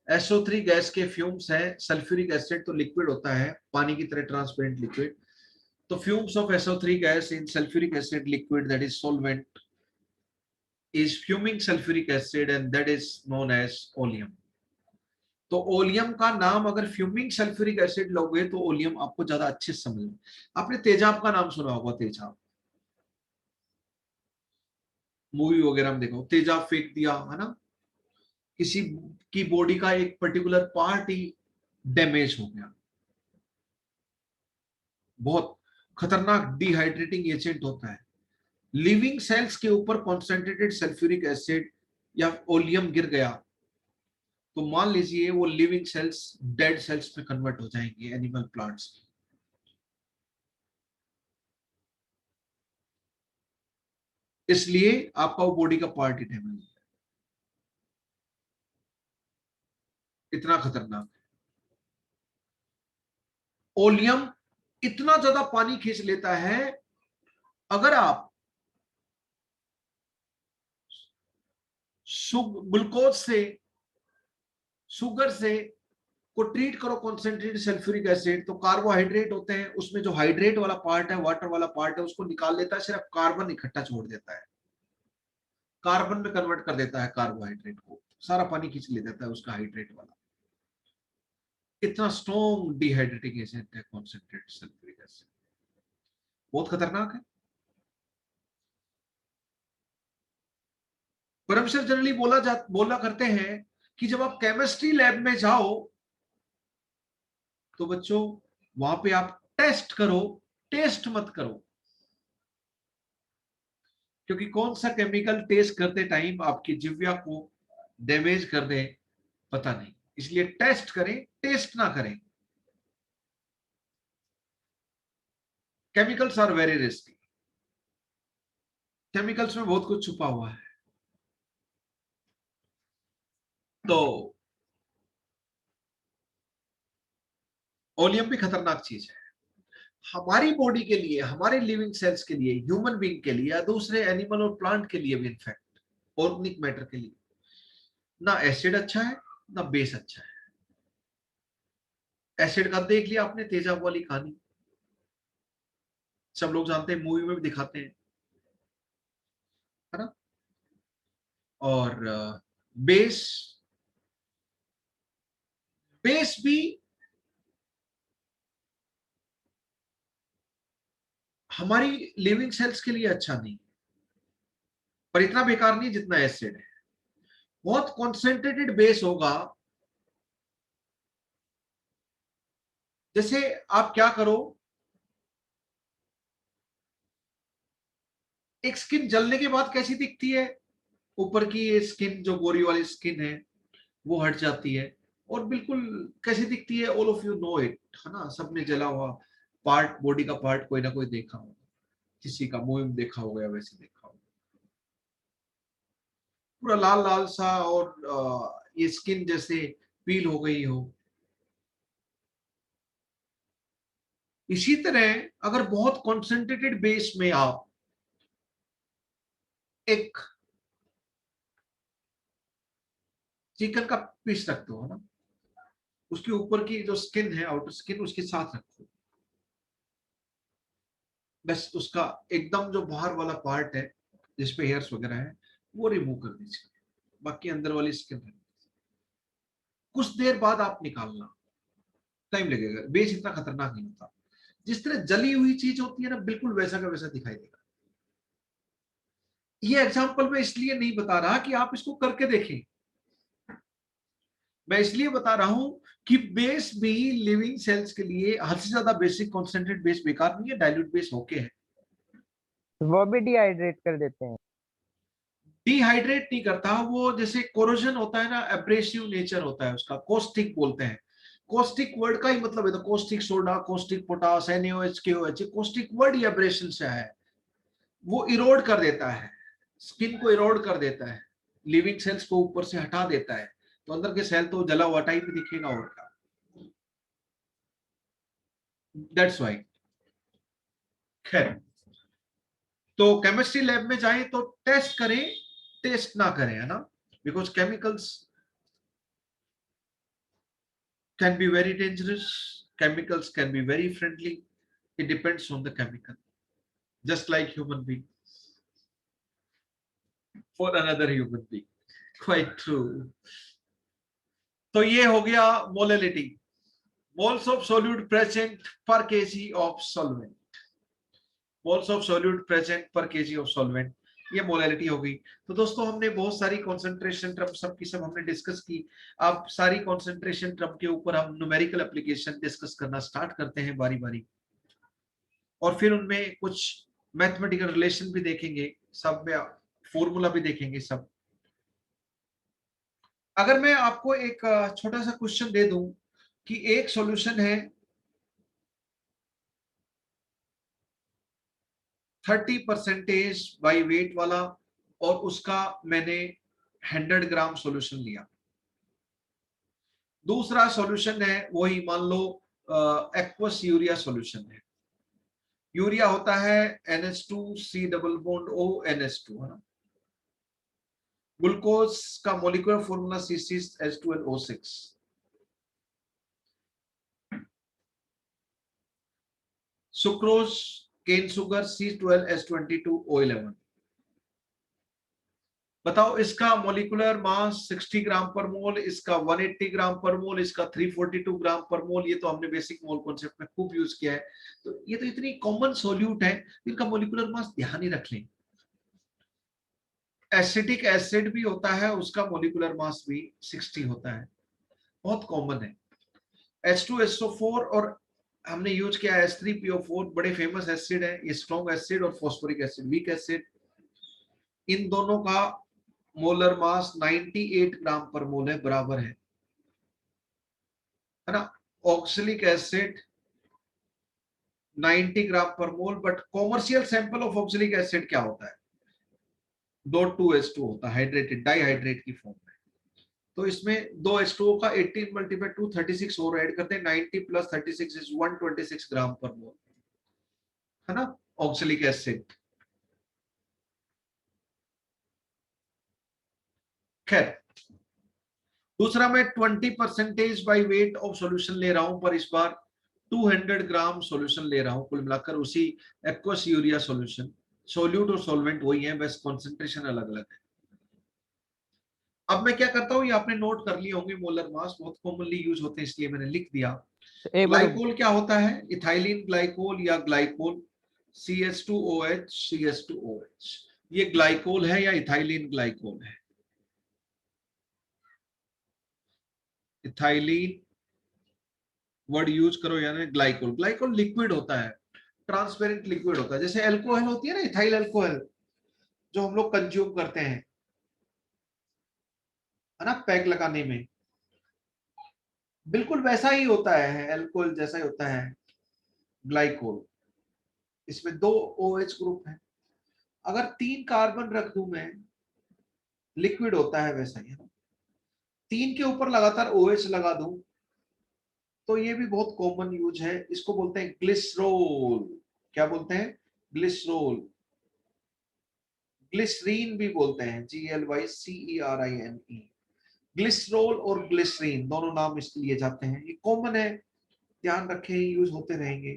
SO3 gas के फ्यूम्स है, सल्फ्यूरिक एसिड तो लिक्विड होता है, पानी की तरह ट्रांसपेरेंट लिक्विड, तो fumes of SO3 gas in sulfuric acid liquid, that is solvent, is fuming sulfuric acid and that is known as oleum। तो तो ओलियम का नाम अगर फ्यूमिंग सल्फ्यूरिक एसिड लोगे तो ओलियम आपको ज्यादा अच्छे से समझ में। आपने तेजाब का नाम सुना होगा, तेजाब मूवी वगैरह में देखो, तेजाब फेंक दिया है ना, किसी की बॉडी का एक पर्टिकुलर पार्ट ही डैमेज हो गया, बहुत खतरनाक डिहाइड्रेटिंग एजेंट होता है। लिविंग सेल्स के ऊपर कॉन्सेंट्रेटेड सल्फ्यूरिक एसिड या ओलियम गिर गया तो मान लीजिए वो लिविंग सेल्स डेड सेल्स में कन्वर्ट हो जाएंगे, एनिमल प्लांट्स। इसलिए आपका वो बॉडी का पार्ट ही डैमेज है, इतना खतरनाक है। ओलियम इतना ज्यादा पानी खींच लेता है, अगर आप ग्लूकोज से, शुगर से को ट्रीट करो कॉन्सेंट्रेटेड सल्फ्यूरिक एसिड, तो कार्बोहाइड्रेट होते हैं उसमें, जो हाइड्रेट वाला पार्ट है, वाटर वाला पार्ट है, उसको निकाल लेता है, सिर्फ कार्बन इकट्ठा छोड़ देता है, कार्बन में कन्वर्ट कर देता है कार्बोहाइड्रेट को, सारा पानी खींच ले देता है उसका हाइड्रेट वाला। इतना स्ट्रॉन्ग डिहाइड्रेटिंग एजेंट है कॉन्सेंट्रेटेड सल्फ्यूरिक एसिड, बहुत खतरनाक है। परमशर जनरली बोला करते हैं कि जब आप केमिस्ट्री लैब में जाओ तो बच्चों वहां पे आप टेस्ट करो, टेस्ट मत करो, क्योंकि कौन सा केमिकल टेस्ट करते टाइम आपकी जिह्वा को डैमेज कर दे पता नहीं, इसलिए टेस्ट करें, टेस्ट ना करें। Chemicals are very risky, chemicals में बहुत कुछ छुपा हुआ है। तो ओलियम भी खतरनाक चीज है हमारी बॉडी के लिए, हमारे लिविंग सेल्स के लिए, ह्यूमन बीइंग के लिए या दूसरे एनिमल और प्लांट के लिए भी, इनफैक्ट ऑर्गेनिक मैटर के लिए। ना एसिड अच्छा है ना बेस अच्छा है। एसिड का देख लिया आपने, तेजाब वाली कहानी सब लोग जानते हैं, मूवी में भी दिखाते हैं, है ना। और बेस, बेस भी हमारी लिविंग सेल्स के लिए अच्छा नहीं, पर इतना बेकार नहीं जितना एसिड है। बहुत कॉन्सेंट्रेटेड बेस होगा, जैसे आप क्या करो, एक स्किन जलने के बाद कैसी दिखती है, ऊपर की ये स्किन जो गोरी वाली स्किन है वो हट जाती है, और बिल्कुल कैसी दिखती है, all of you know it, है ना। सबने जला हुआ पार्ट, बॉडी का पार्ट कोई ना कोई देखा होगा, किसी का मुंह में देखा होगा या वैसे देखा होगा, पूरा लाल लाल सा, और ये स्किन जैसे पील हो गई हो। इसी तरह अगर बहुत कॉन्सेंट्रेटेड बेस में आप एक चिकन का पीस रखते हो ना, उसके ऊपर की जो स्किन है, आउटर स्किन, उसके साथ रखो, बस उसका एकदम जो बाहर वाला पार्ट है जिसपे हेयर्स वगैरह है वो रिमूव कर दीजिए, बाकी अंदर वाली स्किन है। कुछ देर बाद आप निकालना, टाइम लगेगा, बेस इतना खतरनाक नहीं होता। जिस तरह जली हुई चीज होती है ना, बिल्कुल वैसा का वैसा दिखाई देगा। ये एग्जांपल मैं इसलिए नहीं बता रहा कि आप इसको करके देखें, मैं इसलिए बता रहा हूं कि बेस भी लिविंग सेल्स के लिए हद से ज्यादा बेसिक कॉन्सेंट्रेट बेस बेकार नहीं है, डाइल्यूट बेस ओके है।
वो भी डिहाइड्रेट कर देते हैं।
डिहाइड्रेट नहीं करता वो, जैसे कोरोजन होता है ना, एब्रेसिव नेचर होता है उसका, कोस्टिक बोलते हैं। कोस्टिक वर्ड का ही मतलब है, तो caustic soda, caustic potash, NaOH, KOH, caustic word ही एब्रेशन से है। वो इरोड कर देता है, स्किन को इरोड कर देता है, लिविंग सेल्स को ऊपर से हटा देता है, तो अंदर के सेल तो जला हुआ टाइप दिखेगा, और क्या। That's why. खैर, तो केमिस्ट्री लैब में जाए तो टेस्ट करें, टेस्ट ना करें, है ना, because chemicals can be very dangerous, chemicals can be very friendly, it depends on the chemical, just like human being for another human being, quite true। तो ये हो गया molality, moles of solute present per KG of solvent, moles of solute present per KG of solvent, ये मोलैलिटी हो गई। तो दोस्तों हमने बहुत सारी कॉन्सेंट्रेशन टर्म सब की सब हमने डिस्कस की। अब सारी कॉन्सेंट्रेशन टर्म के ऊपर हम न्यूमेरिकल एप्लीकेशन डिस्कस करना स्टार्ट करते हैं बारी बारी, और फिर उनमें कुछ मैथमेटिकल रिलेशन भी देखेंगे, सब में फॉर्मूला भी देखेंगे सब। अगर मैं आपको एक छोटा सा क्वेश्चन दे दूं कि एक सॉल्यूशन है 30% बाई वेट वाला, और उसका मैंने 100 ग्राम सॉल्यूशन लिया। दूसरा सॉल्यूशन है वही मान लो एक्वस यूरिया सॉल्यूशन है। यूरिया होता है NH2C double bond O NH2, है ना। ग्लूकोज का molecular formula C6H12O6। Sucrose cane sugar C12H22O11। बताओ इसका मॉलिक्यूलर मास 60 ग्राम पर मोल, इसका 180 ग्राम पर मोल, इसका 342 ग्राम पर मोल। ये तो हमने बेसिक मोल कॉन्सेप्ट में खूब यूज किया है। तो ये तो इतनी कॉमन सॉल्यूट है, इनका मॉलिक्यूलर मास ध्यान ही रख लें। एसिटिक एसिड भी होता है, उसका मॉलिक्यूलर मास भी 60 होता है, बहुत कॉमन है। H2SO4 और हमने यूज किया H3PO4, बड़े फेमस एसिड है ये, स्ट्रॉन्ग एसिड और फॉस्फोरिक एसिड वीक एसिड। इन दोनों का मोलर मास 98 ग्राम पर मोल है, बराबर है ना। Oxalic acid 90 gram per mole, but commercial sample of oxalic acid क्या होता है, 2H2 होता है, हाइड्रेटेड डाइहाइड्रेट की फॉर्म में। तो इसमें 2H2O का 18 × 2 36 और ऐड करते हैं, 90 + 36 इज 126 ग्राम पर मोल, है ना, ऑक्सैलिक एसिड। खैर, दूसरा मैं 20% बाई वेट ऑफ सॉल्यूशन ले रहा हूं, पर इस बार 200 ग्राम सॉल्यूशन ले रहा हूं कुल मिलाकर, उसी एक्वस यूरिया सॉल्यूशन। सोल्यूट और सॉल्वेंट वही है, बस कॉन्सेंट्रेशन अलग अलग है। अब मैं क्या करता हूं, ये आपने नोट कर लिए होंगे, मोलर मास बहुत कॉमनली यूज होते हैं इसलिए मैंने लिख दिया। ग्लाइकोल क्या होता है, इथाइलिन ग्लाइकोल या ग्लाइकोल, CH2OH CH2OH। ये ग्लाइकोल है या इथाइलिन ग्लाइकोल है। इथाइलिन वर्ड यूज करो यानी ग्लाइकोल। ग्लाइकोल लिक्विड होता है, ट्रांसपेरेंट लिक्विड होता है, जैसे अल्कोहल होती है ना, इथाइल अल्कोहल जो हम लोग कंज्यूम करते हैं, है ना, पैक लगाने में, बिल्कुल वैसा ही होता है, अल्कोहल जैसा ही होता है ग्लाइकोल। इसमें 2 OH ग्रुप है, अगर 3 कार्बन रख दूं मैं, लिक्विड होता है वैसा ही, है ना। 3 के ऊपर लगातार OH लगा दूं तो ये भी बहुत कॉमन यूज है, इसको बोलते हैं ग्लिसरोल। क्या बोलते हैं, ग्लिसरोल। ग्लिसरीन भी बोलते हैं, GLYCERINE। ग्लिसरोल और ग्लिसरीन दोनों नाम इसके लिए जाते हैं, ये कॉमन है, ध्यान रखें, यूज होते रहेंगे।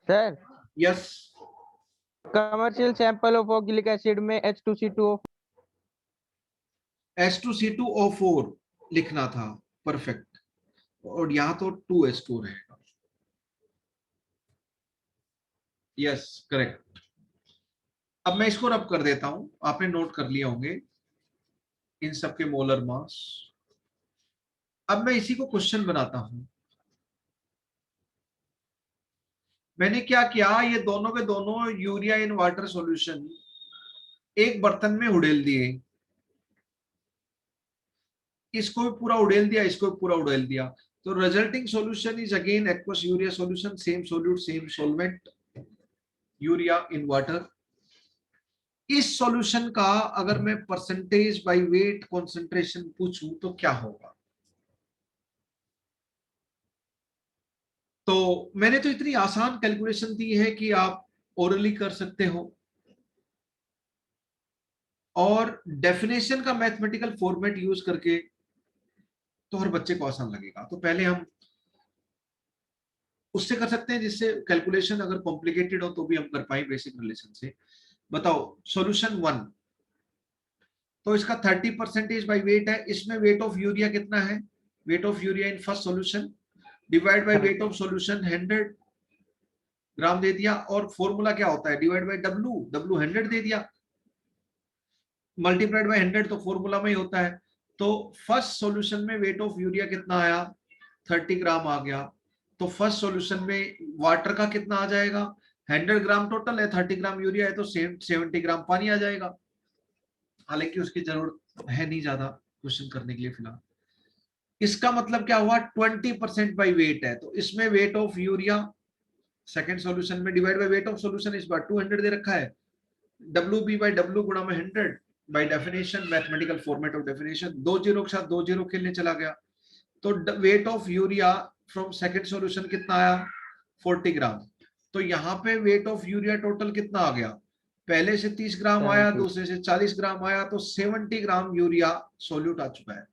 Sir,
yes,
commercial sample of oxalic acid में H2C2O।
H2C2O4 लिखना था, परफेक्ट, और यहां तो 2H2 रहेगा। Yes, correct. अब मैं इसको रब कर देता हूं, आपने नोट कर लिए होंगे इन सबके मोलर मास। अब मैं इसी को क्वेश्चन बनाता हूं। मैंने क्या किया, ये दोनों के दोनों यूरिया इन वाटर सॉल्यूशन एक बर्तन में उड़ेल दिए, इसको भी पूरा उड़ेल दिया, इसको भी पूरा उड़ेल दिया। तो resulting solution is again aqueous urea solution, same solute same solvent, urea in water. इस सॉल्यूशन का अगर मैं परसेंटेज बाय वेट कंसंट्रेशन पूछूं तो क्या होगा। तो मैंने तो इतनी आसान कैलकुलेशन दी है कि आप ओरली कर सकते हो, और डेफिनेशन का मैथमेटिकल फॉर्मेट यूज करके तो हर बच्चे को आसान लगेगा। तो पहले हम उससे कर सकते हैं जिससे कैलकुलेशन अगर कॉम्प्लिकेटेड हो तो भी हम कर पाए बेसिक रिलेशन से। बताओ सॉल्यूशन 1, तो इसका 30% बाई वेट है। इसमें वेट ऑफ यूरिया कितना है, wait of urea in first solution divide by weight of solution 100 ग्राम दे दिया, और फॉर्मूला क्या होता है, डिवाइड बाय डब्ल्यू, डब्ल्यू 100 दे दिया, मल्टीप्लाइड बाय 100, तो फॉर्मूला में ही होता है। तो फर्स्ट सॉल्यूशन में वेट ऑफ यूरिया कितना आया, 30 ग्राम आ गया। तो फर्स्ट सॉल्यूशन में वाटर का कितना आ जाएगा, 100 ग्राम टोटल है, 30 ग्राम यूरिया है, तो 70 ग्राम पानी आ जाएगा। हालांकि उसकी जरूरत है नहीं ज्यादा क्वेश्चन करने के लिए फिलहाल। इसका मतलब क्या हुआ, 20% बाई वेट है, तो इसमें weight of urea second solution में divide by weight of solution, इस बार 200 दे रखा है, WB बाय W गुणा में 100 by definition, mathematical format of definition, 2 zero के साथ 2 जीरो खेलने चला गया। तो wait of urea from second solution कितना आया, 40 ग्राम। तो यहाँ पे वेट ऑफ यूरिया टोटल कितना आ गया, पहले से 30 ग्राम आया, दूसरे से 40 ग्राम आया, तो 70 ग्राम यूरिया सोल्यूट आ चुका है।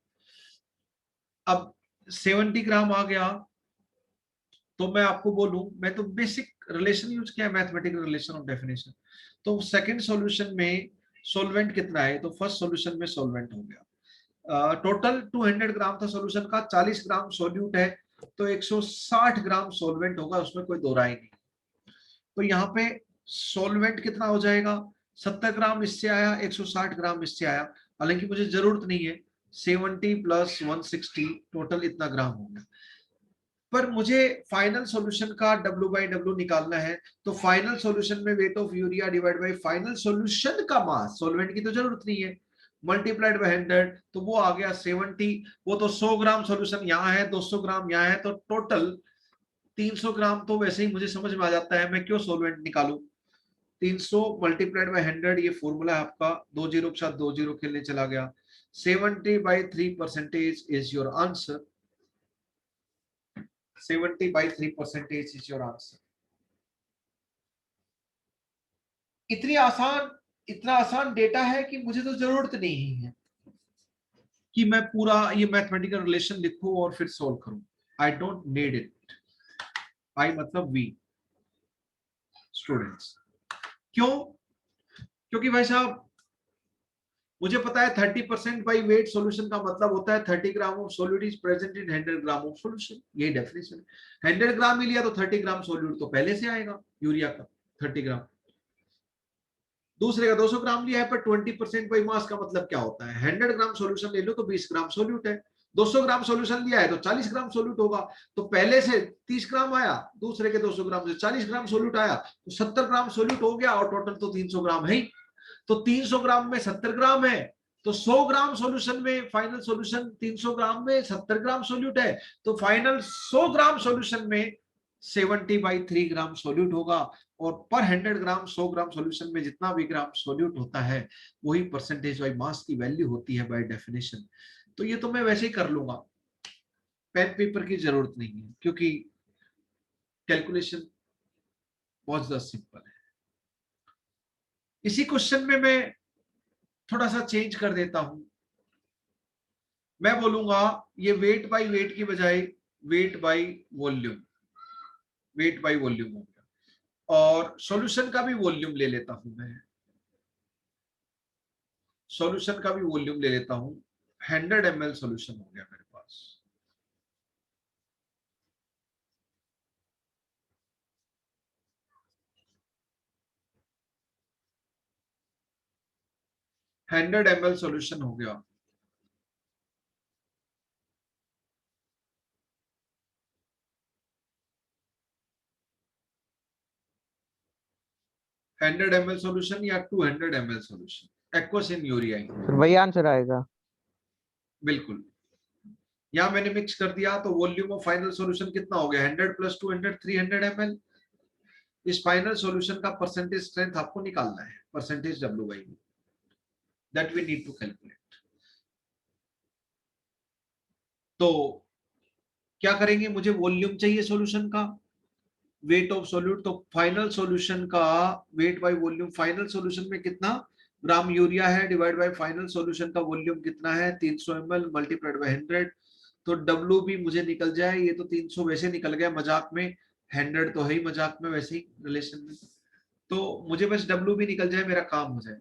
अब 70 ग्राम आ गया, तो मैं आपको बोलूं, मैं तो बेसिक रिलेशन यूज किया, मैथमेटिकल रिलेशन ऑफ डेफिनेशन। तो सेकंड सॉल्यूशन में सॉल्वेंट कितना है, तो फर्स्ट सॉल्यूशन में सॉल्वेंट हो गया, टोटल 200 ग्राम था सॉल्यूशन का, 40 ग्राम सोल्यूट है, तो 160 ग्राम सॉल्वेंट होगा, उसमें कोई दो राय नहीं। तो यहाँ पे सॉल्वेंट कितना हो जाएगा, 70 ग्राम इससे आया, 160 ग्राम इससे आया। हालांकि मुझे जरूरत नहीं है, 70 प्लस 160 टोटल इतना ग्राम हो गया, पर मुझे फाइनल सॉल्यूशन का W/W निकालना है। तो फाइनल सॉल्यूशन में wait of urea divide by final solution का मास, सॉल्वेंट की तो जरूरत नहीं है, मल्टीप्लाइड बाय 100, तो वो आ गया 70। वो तो 100 ग्राम सॉल्यूशन यहाँ है, 200 ग्राम यहाँ है, तो टोटल 300 ग्राम। तो वैसे ही मुझे समझ में आ जाता है मैं क्यों सॉल्वेंट निकालू, 300 मल्टीप्लाइड बाय 100, ये फॉर्मूला है आपका, 2 जीरो के साथ 2 जीरो खेलने चला गया, 70/3% is your answer, 70/3% is your answer. इतना आसान डेटा है कि मुझे तो जरूरत नहीं है कि मैं पूरा ये मैथमेटिकल रिलेशन लिखूं और फिर सॉल्व करूं, आई डोंट नीड इट। आई मतलब वी स्टूडेंट्स। क्यों, क्योंकि भाई साहब मुझे पता है 30% बाई वेट सॉल्यूशन का मतलब होता है 30 gram of solute is present in 100 gram of solution, यही डेफिनेशन है। 100 ग्राम ही लिया तो 30 ग्राम सोल्यूट तो पहले से आएगा यूरिया का 30 ग्राम, दूसरे का 200 ग्राम लिया है, पर 20% बाई मास का मतलब क्या होता है, 100 ग्राम सॉल्यूशन ले लो तो 20 ग्राम सोल्यूट है, 200 ग्राम सॉल्यूशन लिया है तो 40 ग्राम सोल्यूट होगा। तो पहले से 30 ग्राम आया, दूसरे के 200 ग्राम से 40 ग्राम सोल्यूट आया, तो 70 ग्राम सोल्यूट हो गया, और टोटल तो 300 ग्राम है ही। तो 300 ग्राम में 70 ग्राम है, तो 100 ग्राम सॉल्यूशन में फाइनल सॉल्यूशन 300 ग्राम में 70 ग्राम सोल्यूट है, तो फाइनल 100 ग्राम सॉल्यूशन में 70/3 ग्राम सोल्यूट होगा। और पर 100 ग्राम 100 ग्राम सॉल्यूशन में जितना भी ग्राम सोल्यूट होता है वही परसेंटेज बाई मास की वैल्यू होती है बाय डेफिनेशन। तो ये तो मैं वैसे ही कर लूंगा, पेन पेपर की जरूरत नहीं है, क्योंकि कैलकुलेशन बहुत ज्यादा सिंपल है। इसी क्वेश्चन में मैं थोड़ा सा चेंज कर देता हूं, मैं बोलूंगा ये वेट बाय वेट की बजाय wait by volume, wait by volume हो गया, और सॉल्यूशन का भी वॉल्यूम ले लेता हूं मैं, सॉल्यूशन का भी वॉल्यूम ले लेता हूं, 100 ml सॉल्यूशन हो गया मेरे पास। हंड्रेड ml सॉल्यूशन हो गया, हंड्रेड ml सॉल्यूशन या 200 ml solution aqueous in urea,
फिर वही आंसर आएगा।
बिल्कुल। यहां मैंने मिक्स कर दिया, तो वॉल्यूम ऑफ फाइनल सॉल्यूशन कितना हो गया, 100 प्लस 200 300 ml। इस फाइनल सॉल्यूशन का परसेंटेज स्ट्रेंथ आपको निकालना है, percentage W/V, that we need to calculate. तो क्या करेंगे, मुझे वॉल्यूम चाहिए सॉल्यूशन का, वेट ऑफ सॉल्यूट, तो फाइनल सॉल्यूशन का weight by volume, final solution में कितना ग्राम यूरिया है डिवाइड बाय फाइनल सॉल्यूशन का वॉल्यूम कितना है 300 ml मल्टीप्लाइड बाय 100, तो W भी मुझे निकल जाए, ये तो 300 वैसे निकल गया मजाक में, 100 तो है ही मजाक में वैसे ही रिलेशन में, तो मुझे बस W भी निकल जाए, मेरा काम हो जाए।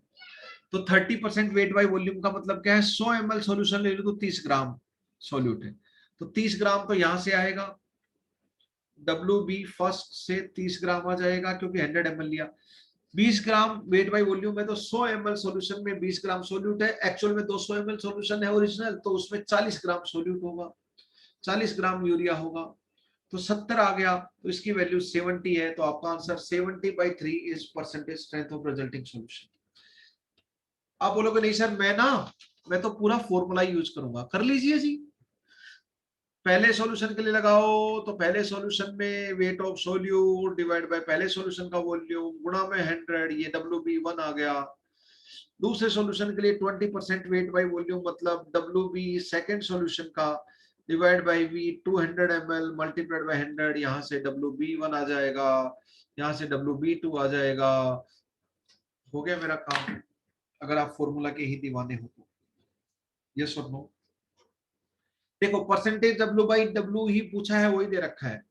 तो 30% वेट बाय वॉल्यूम का मतलब क्या है, 100 ml सॉल्यूशन ले लो तो 30 ग्राम सॉल्यूट है, तो 30 ग्राम तो यहां से आएगा, WB फर्स्ट से 30 ग्राम आ जाएगा क्योंकि 100 ml लिया। 20 ग्राम वेट बाय वॉल्यूम है तो 100 ml सॉल्यूशन में 20 ग्राम सॉल्यूट है, एक्चुअल में 200 ml सॉल्यूशन है ओरिजिनल, तो उसमें 40 ग्राम सॉल्यूट होगा, 40 ग्राम यूरिया होगा, तो 70 आ गया, तो इसकी वैल्यू 70 है, तो आपका answer 70/3 is percentage strength of resulting solution. आप बोलोगे नहीं सर मैं तो पूरा फॉर्मूला यूज करूंगा, कर लीजिए जी। पहले सॉल्यूशन के लिए लगाओ तो पहले सॉल्यूशन में wait of solute divide by पहले सॉल्यूशन का वॉल्यूम गुणा में 100, ये WB1 आ गया। दूसरे सॉल्यूशन के लिए 20% वेट बाय वॉल्यूम मतलब WB सेकंड सॉल्यूशन का divide by V 200 ml multiplied by 100, यहाँ से WB1 आ जाएगा, यहाँ से WB2 आ जाएगा। हो गया मेरा काम, अगर आप फॉर्मूला के ही दीवाने हो तो। यस और नो? देखो परसेंटेज W/W ही पूछा है, वही दे रखा है,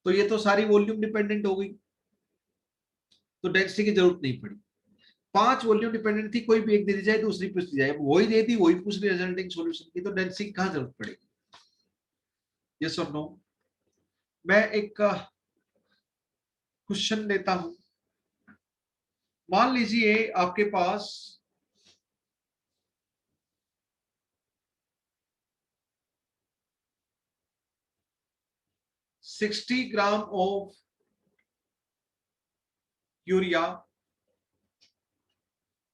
तो ये तो सारी वॉल्यूम डिपेंडेंट हो गई, तो डेंसिटी की जरूरत नहीं पड़ी। 5 वॉल्यूम डिपेंडेंट थी, कोई भी एक दे दी जाए दूसरी पूछ दी जाए, वही दे दी वही पूछ रही रिजल्टिंग सॉल्यूशन की, तो डेंसिटी की कहां जरूरत पड़ेगी। यस और नो? मैं एक क्वेश्चन देता हूं, मान लीजिए आपके पास 60 gram of urea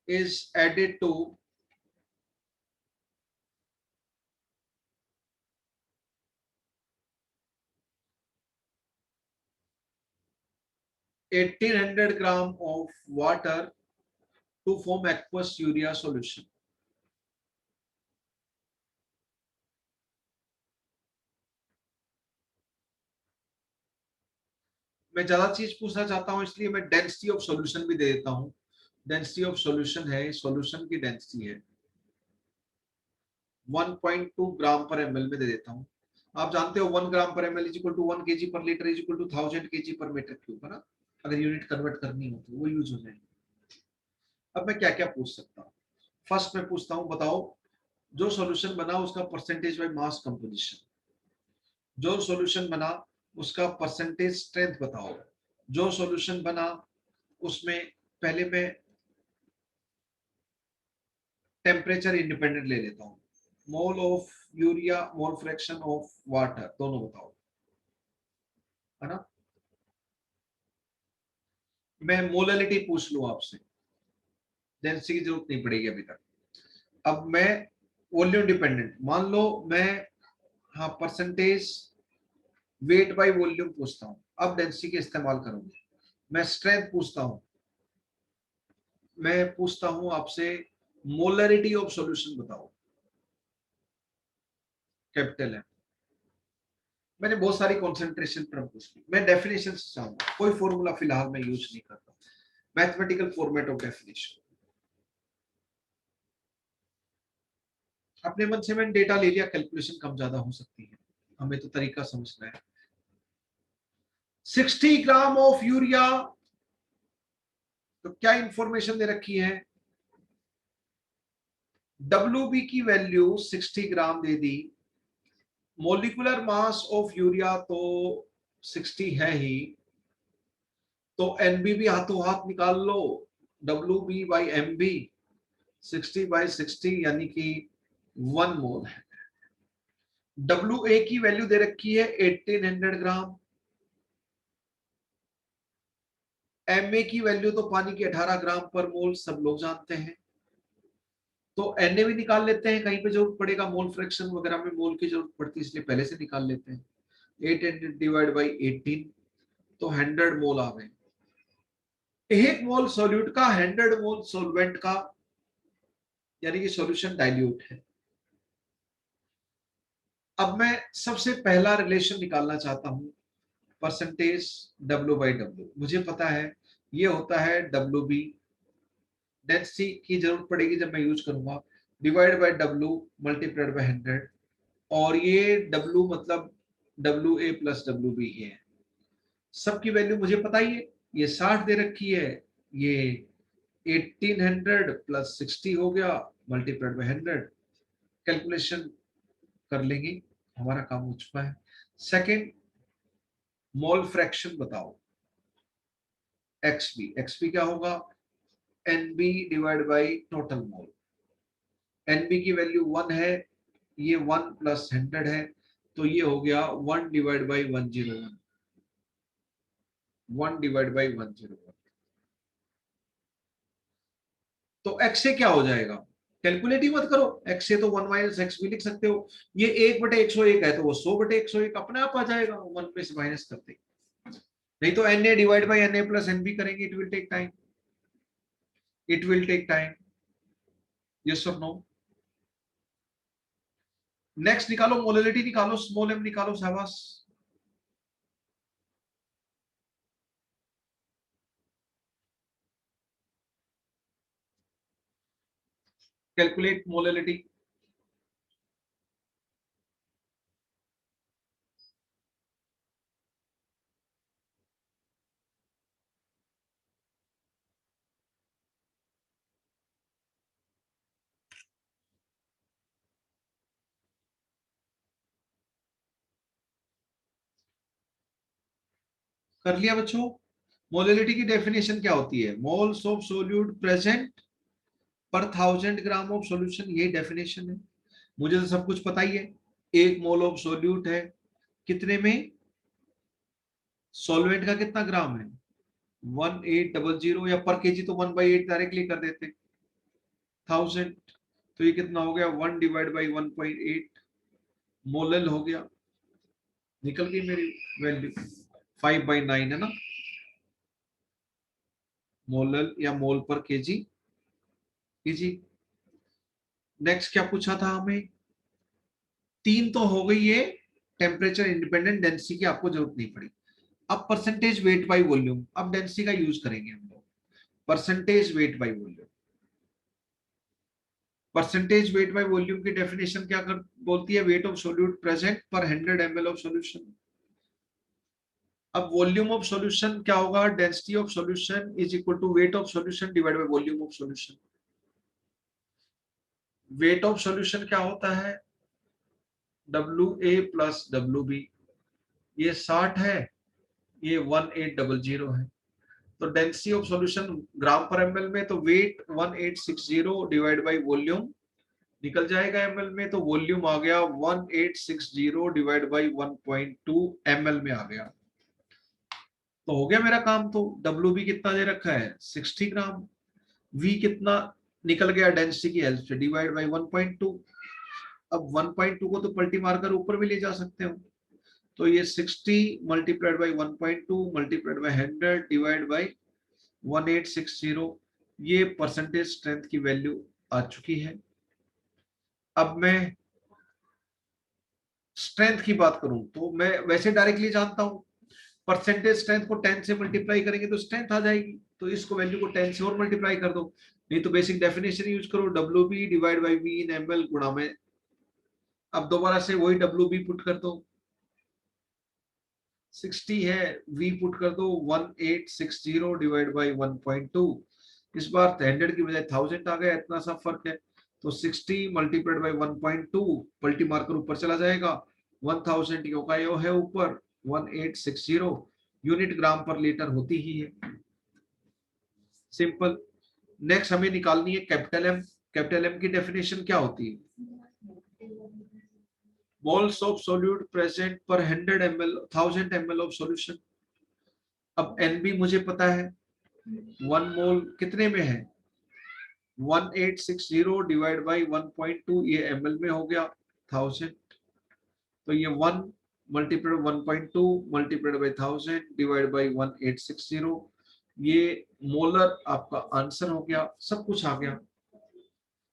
is added to 1800 gram of water to form aqueous urea solution. मैं ज्यादा चीज पूछना चाहता हूं इसलिए मैं डेंसिटी ऑफ सॉल्यूशन भी दे देता हूं। डेंसिटी ऑफ सॉल्यूशन है, सॉल्यूशन की डेंसिटी है 1.2 ग्राम पर ml में दे देता हूं। आप जानते हो 1 gram per ml is equal to 1 kg per litre is equal to 1000 kg per metre cube, है ना? अगर यूनिट कन्वर्ट करनी हो तो वो यूज हो जाएगी। अब मैं क्या क्या पूछ सकता हूँ, फर्स्ट मैं पूछता हूँ बताओ जो सॉल्यूशन बना उसका परसेंटेज बाय मास कंपोजिशन, जो सॉल्यूशन बना उसका परसेंटेज स्ट्रेंथ बताओ, जो सॉल्यूशन बना उसमें पहले मैं टेम्परेचर इंडिपेंडेंट ले लेता हूं, mole of urea mole fraction of water दोनों बताओ, है ना? मैं मोलरिटी पूछ लूं आपसे, डेंसिटी की जरूरत नहीं पड़ेगी अभी तक। अब मैं वॉल्यूम डिपेंडेंट मान लो मैं, हाँ परसेंटेज वेट बाय वॉल्यूम पूछता हूं, अब डेंसिटी के इस्तेमाल करूंगी। मैं स्ट्रेंथ पूछता हूं, मैं पूछता हूं आपसे मोलरिटी ऑफ सॉल्यूशन बताओ, कैपिटल है। मैंने बहुत सारी कॉन्सेंट्रेशन टर्म पूछ ली, मैं डेफिनेशन से चाहूंगा, कोई फॉर्मूला फिलहाल मैं यूज नहीं करता, मैथमेटिकल फॉर्मेट ऑफ डेफिनेशन। अपने मन से मैंने डेटा ले लिया, कैलकुलेशन कम ज्यादा हो सकती है, हमें तो तरीका समझना है। 60 ग्राम ऑफ यूरिया, तो क्या इंफॉर्मेशन दे रखी है, WB की value 60 gram they the, molecular mass of urea तो 60 है ही, तो NB भी हाथों हाथ निकाल लो, WB/MB 60/60 यानी कि 1 मोल है। WA की वैल्यू दे रखी है 1800 ग्राम, MA की वैल्यू तो पानी की 18 ग्राम पर मोल सब लोग जानते हैं, तो NA भी निकाल लेते हैं, कहीं पे जरूरत पड़ेगा मोल फ्रैक्शन वगैरह में मोल की जरूरत पड़ती है, इसलिए पहले से निकाल लेते हैं। 800 डिवाइड बाई 18 तो 100 मोल आ गए। 1 मोल सॉल्यूट का 100 मोल सॉल्वेंट का, यानी कि सॉल्यूशन डाइल्यूट है। अब मैं सबसे पहला रिलेशन निकालना चाहता हूं, परसेंटेज W/W। मुझे पता है ये होता है WB, डेंसिटी की जरूरत पड़ेगी जब मैं यूज करूंगा, divide by W multiplied by 100, और ये W मतलब WA प्लस WB है। सबकी वैल्यू मुझे पता ही है, ये 60 दे रखी है, ये 1800 प्लस 60 हो गया मल्टीप्लाइड बाय 100। कैलकुलेशन कर लेंगे, हमारा काम हो चुका है। सेकंड, मोल फ्रैक्शन बताओ XB। XB क्या होगा? NB divide by total mole. NB की वैल्यू 1 है, ये 1 प्लस 100 है, तो ये हो गया 1 डिवाइड बाई 101। 1 divide by 101। तो x से क्या हो जाएगा? कैलकुलेट ही मत करो, x से तो 1 माइनस एक्स भी लिख सकते हो। ये 1/101 है तो वो 100/101 अपने आप आ जाएगा 1 में से माइनस करते। नहीं तो Na divide by Na plus NB करेंगे, it will take time. It will take time. Yes और नो? नेक्स्ट निकालो, मोलैलिटी निकालो, स्मॉल m निकालो, शाबाश। Calculate molality. कर लिया बच्चों? मोलैलिटी की डेफिनेशन क्या होती है? मोल्स ऑफ सोल्यूट प्रेजेंट पर 1000 ग्राम ऑफ सॉल्यूशन, यही डेफिनेशन है। मुझे तो सब कुछ पता ही है। 1 मोल ऑफ सोल्यूट है कितने में? सॉल्वेंट का कितना ग्राम है? 1800, या पर केजी तो 1/8 डायरेक्टली कर देते 1000। तो ये कितना हो गया? 1 डिवाइड बाई 1.8 मोलल हो गया। निकल गई मेरी वैल्यू 5/9 है ना, मोलल या मोल पर केजी। जी, नेक्स्ट क्या पूछा था हमें? 3 तो हो गई है टेम्परेचर इंडिपेंडेंट, डेंसिटी की आपको जरूरत नहीं पड़ी। अब परसेंटेज वेट बाई वॉल्यूम, अब डेंसिटी का यूज करेंगे हम लोग। Percentage weight by volume. Percentage weight by volume की डेफिनेशन क्या बोलती है? Wait of solute present per 100 ml of solution. अब वॉल्यूम ऑफ सॉल्यूशन क्या होगा? Density of solution is equal to weight of solution divide by volume of solution. Weight of solution क्या होता है? WA plus WB। ये 60 है, ये 1800 है। तो density of solution gram per ml में, तो वेट 1860 डिवाइड बाय वॉल्यूम निकल जाएगा ml में, तो वॉल्यूम आ गया 1860 डिवाइड बाय 1.2 ml में आ गया। तो हो गया मेरा काम। तो WB कितना दे रखा है? 60 ग्राम। V कितना निकल गया डेंसिटी की हेल्प से? Divide by 1.2। अब 1.2 को तो पलटी मारकर ऊपर भी ले जा सकते हो, तो ये 60 multiplied by 1.2 multiplied by 100 divide by 1860, ये परसेंटेज स्ट्रेंथ की वैल्यू आ चुकी है। अब मैं स्ट्रेंथ की बात करूं तो मैं वैसे डायरेक्टली जानता हूं, परसेंटेज स्ट्रेंथ को 10 से मल्टीप्लाई करेंगे तो स्ट्रेंथ आ जाएगी, तो इसको वैल्यू को 10 से और मल्टीप्लाई कर दो। नहीं तो बेसिक डेफिनेशन यूज करो, WB divide by V in ml गुणा में, अब दोबारा से वही WB पुट कर दो, 60 है, V पुट कर दो 1860 डिवाइड बाय 1.2। इस बार 100 की बजाय 1000 आ गया, इतना सा फर्क है। तो 60 मल्टीप्लाइड बाय 1.2 पलटी मारकर ऊपर चला जाएगा, 1000 यो का यो है ऊपर 1860, यूनिट ग्राम पर लीटर होती ही है। सिंपल। नेक्स्ट हमें निकालनी है कैपिटल M। कैपिटल M की डेफिनेशन क्या होती है? Moles of solute present per 100 ml 1000 ml of solution. अब NB मुझे पता है, 1 मोल कितने में है? 1860 डिवाइड बाई 1.2, ये ml में हो गया 1000। तो ये 1 multiplied 1.2 multiplied by 1000 divide by 1860, ये मोलर आपका आंसर हो गया। सब कुछ आ गया।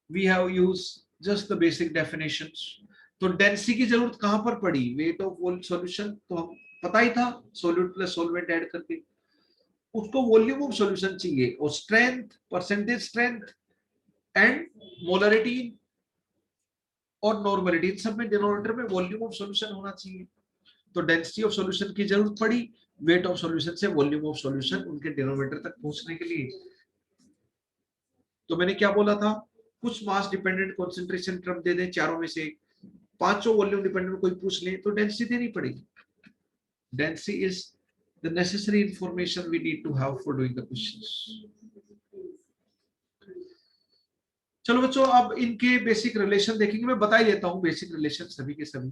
We have use just the basic definitions. तो डेंसिटी की जरूरत कहां पर पड़ी? वेट ऑफ सॉल्यूशन तो हम पता ही था, सोल्यूट प्लस सोलवेंट ऐड करके। उसको वॉल्यूम ऑफ सॉल्यूशन चाहिए, और strength, percentage strength and molarity और नॉर्मलिटी, इन सब में डिनोमिनेटर में वॉल्यूम ऑफ सॉल्यूशन होना चाहिए। तो डेंसिटी ऑफ सॉल्यूशन की जरूरत पड़ी वेट ऑफ सॉल्यूशन से वॉल्यूम ऑफ सॉल्यूशन उनके डिनोमिनेटर तक पहुंचने के लिए। तो मैंने क्या बोला था, कुछ मास डिपेंडेंट कंसंट्रेशन टर्म दे दें चारों में से, पांचों वॉल्यूम डिपेंडेंट कोई पूछ ले तो डेंसिटी देनी पड़ेगी. Density is the necessary information we need to have for doing the questions. चलो बच्चों, अब इनके बेसिक रिलेशन देखेंगे. मैं बता ही देता हूं बेसिक रिलेशन सभी के सभी.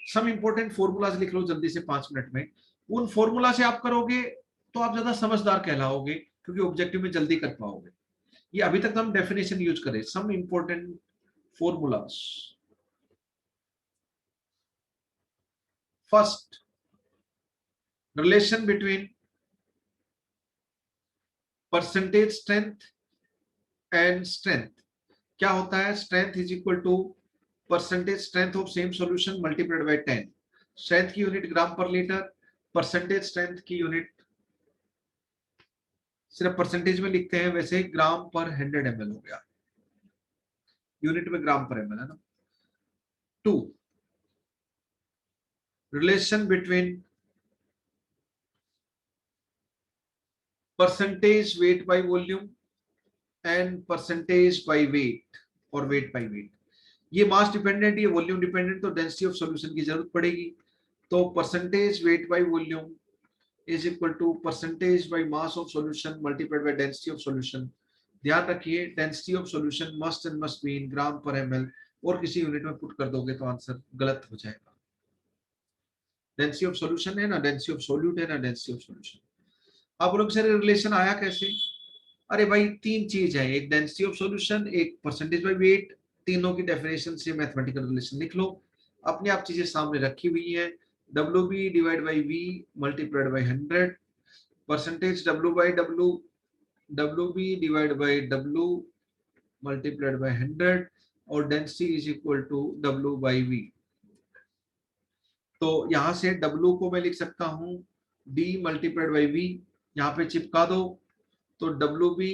सम इंपॉर्टेंट फॉर्मूलाज लिख लो जल्दी से 5 मिनट में. उन फॉर्मूला से आप करोगे तो आप ज्यादा समझदार कहलाओगे, क्योंकि ऑब्जेक्टिव में जल्दी कर पाओगे. ये अभी तक तो हम डेफिनेशन यूज करें. Some important formulas. First, relation between percentage strength and strength. क्या होता है? Strength is equal to percentage strength of same solution multiplied by 10. Strength की unit gram per litre, percentage strength की यूनिट सिर्फ परसेंटेज में लिखते हैं, वैसे ग्राम पर 100 ml हो गया. यूनिट में ग्राम पर ml है ना. 2, relation between percentage weight by volume and percentage by weight और वेट बाय वेट. ये मास डिपेंडेंट, ये वॉल्यूम डिपेंडेंट, तो डेंसिटी ऑफ सॉल्यूशन की जरूरत पड़ेगी. तो percentage weight by volume is equal to percentage by mass of solution multiplied by density of solution. ध्यान रखिए, density of solution must be in gram per ml, और किसी यूनिट में पुट कर दोगे तो आंसर गलत हो जाएगा. डेंसिटी ऑफ सॉल्यूशन है ना, डेंसिटी ऑफ सॉल्यूट है ना, डेंसिटी ऑफ सॉल्यूशन. आप लोग से रिलेशन आया कैसे? अरे भाई, तीन चीज है, एक डेंसिटी ऑफ सॉल्यूशन, एक परसेंटेज बाय वेट. तीनों की डेफिनेशन से मैथमेटिकल रिलेशन लिख लो. अपने आप चीजें सामने रखी हुई है. WB divide by V multiplied by 100, percentage W by W, WB divide by W multiplied by 100, और density is equal to W by V. तो यहां से W को मैं लिख सकता हूं D मल्टीप्लाइड बाय V. यहाँ पे चिपका दो तो WB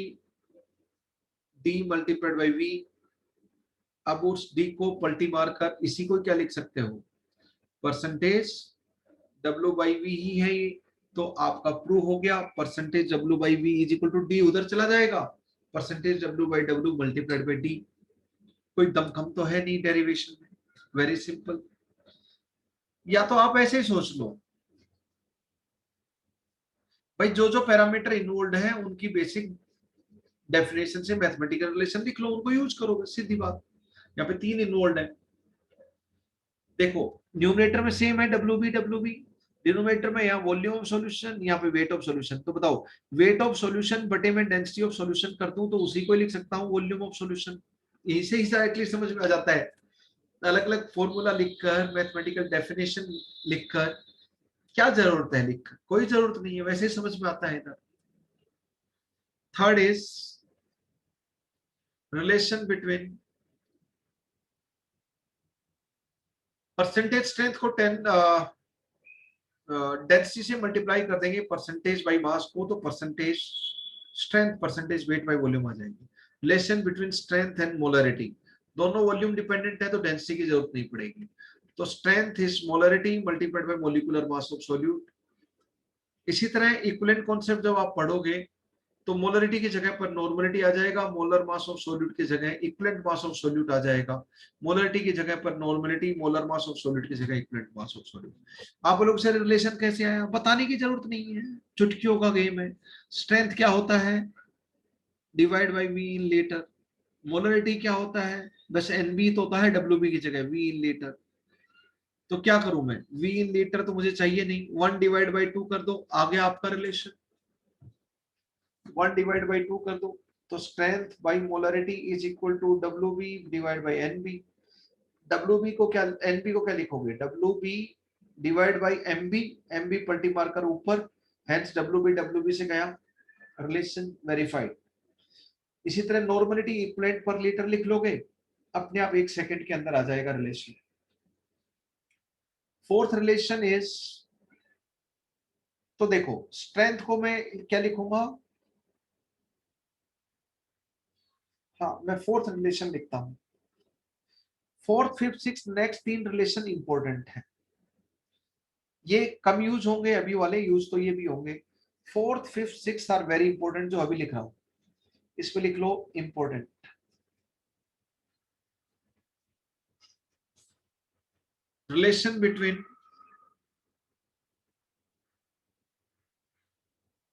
D multiplied by V. अब उस D को पलटी मारकर इसी को क्या लिख सकते हो? परसेंटेज W बाई V ही है ये. तो आपका प्रूव हो गया. Percentage W by V is equal to D उधर चला जाएगा. Percentage W by W multiplied by D. कोई दमखम तो है नहीं डेरिवेशन में. Very simple. या तो आप ऐसे ही सोच लो भाई, जो जो पैरामीटर इन्वॉल्व है उनकी बेसिक डेफिनेशन से मैथमेटिकल रिलेशन लिख लो, उनको यूज करो. सीधी बात. यहाँ पे 3 इन्वॉल्व है. देखो, न्यूमरेटर में सेम है WB, डिनोमिनेटर में यहाँ वॉल्यूम ऑफ सॉल्यूशन, यहाँ पे वेट ऑफ सॉल्यूशन. तो बताओ, वेट ऑफ सॉल्यूशन बटे में डेंसिटी ऑफ सॉल्यूशन कर दूं तो उसी को लिख सकता हूँ वॉल्यूम ऑफ सॉल्यूशन. इसे ही डायरेक्टली समझ में आ जाता है. अलग अलग फॉर्मूला लिखकर, मैथमेटिकल डेफिनेशन लिखकर क्या जरूरत है? लिखकर कोई जरूरत नहीं है, वैसे ही समझ में आता है इधर. Third is relation between percentage strength को 10 डेंसिटी से मल्टीप्लाई कर देंगे परसेंटेज बाय मास को, तो percentage strength percentage weight by volume आ जाएगी. Relation between strength and molarity, दोनों वॉल्यूम डिपेंडेंट है तो डेंसिटी की जरूरत नहीं पड़ेगी. तो strength is molarity multiplied by molecular mass of solute. इसी तरह इक्विवेलेंट कॉन्सेप्ट जब आप पढ़ोगे तो मोलरिटी की जगह पर नॉर्मलिटी आ जाएगा, मोलर मास ऑफ सॉल्यूट की जगह इक्विवेलेंट मास ऑफ सॉल्यूट आ जाएगा. मोलरिटी की जगह पर normality, molar mass of solute की जगह इक्विवेलेंट मास ऑफ सॉल्यूट. आप लोग से रिलेशन कैसे आया बताने की जरूरत नहीं है, चुटकियों का गेम है. स्ट्रेंथ क्या होता है? Divide by V in litre. Molarity क्या होता है? बस NB तो होता है WB की जगह V इन लीटर. तो क्या करूं मैं? V इन लीटर तो मुझे चाहिए नहीं, 1 डिवाइड बाय 2 कर दो, आ गया आपका रिलेशन. 1 डिवाइड बाय 2 कर दो तो strength by molarity is equal to WB divide by NB. WB को क्या, NB को क्या लिखोगे? WB divide by MB. MB पलटी मारकर ऊपर, हेंस WB से गया, रिलेशन वेरीफाइड. इसी तरह नॉर्मलिटी इक्विवेलेंट पर लीटर लिख लोगे, अपने आप 1 सेकंड के अंदर आ जाएगा रिलेशन. फोर्थ रिलेशन इज, तो देखो स्ट्रेंथ को मैं क्या लिखूंगा? हाँ, मैं फोर्थ रिलेशन लिखता हूं. Fourth, fifth, six, next 3 relation important है. ये कम यूज होंगे अभी वाले, यूज तो ये भी होंगे. Fourth, fifth, six are very important जो अभी लिख रहा हूं. इसमें लिख लो important. Relation between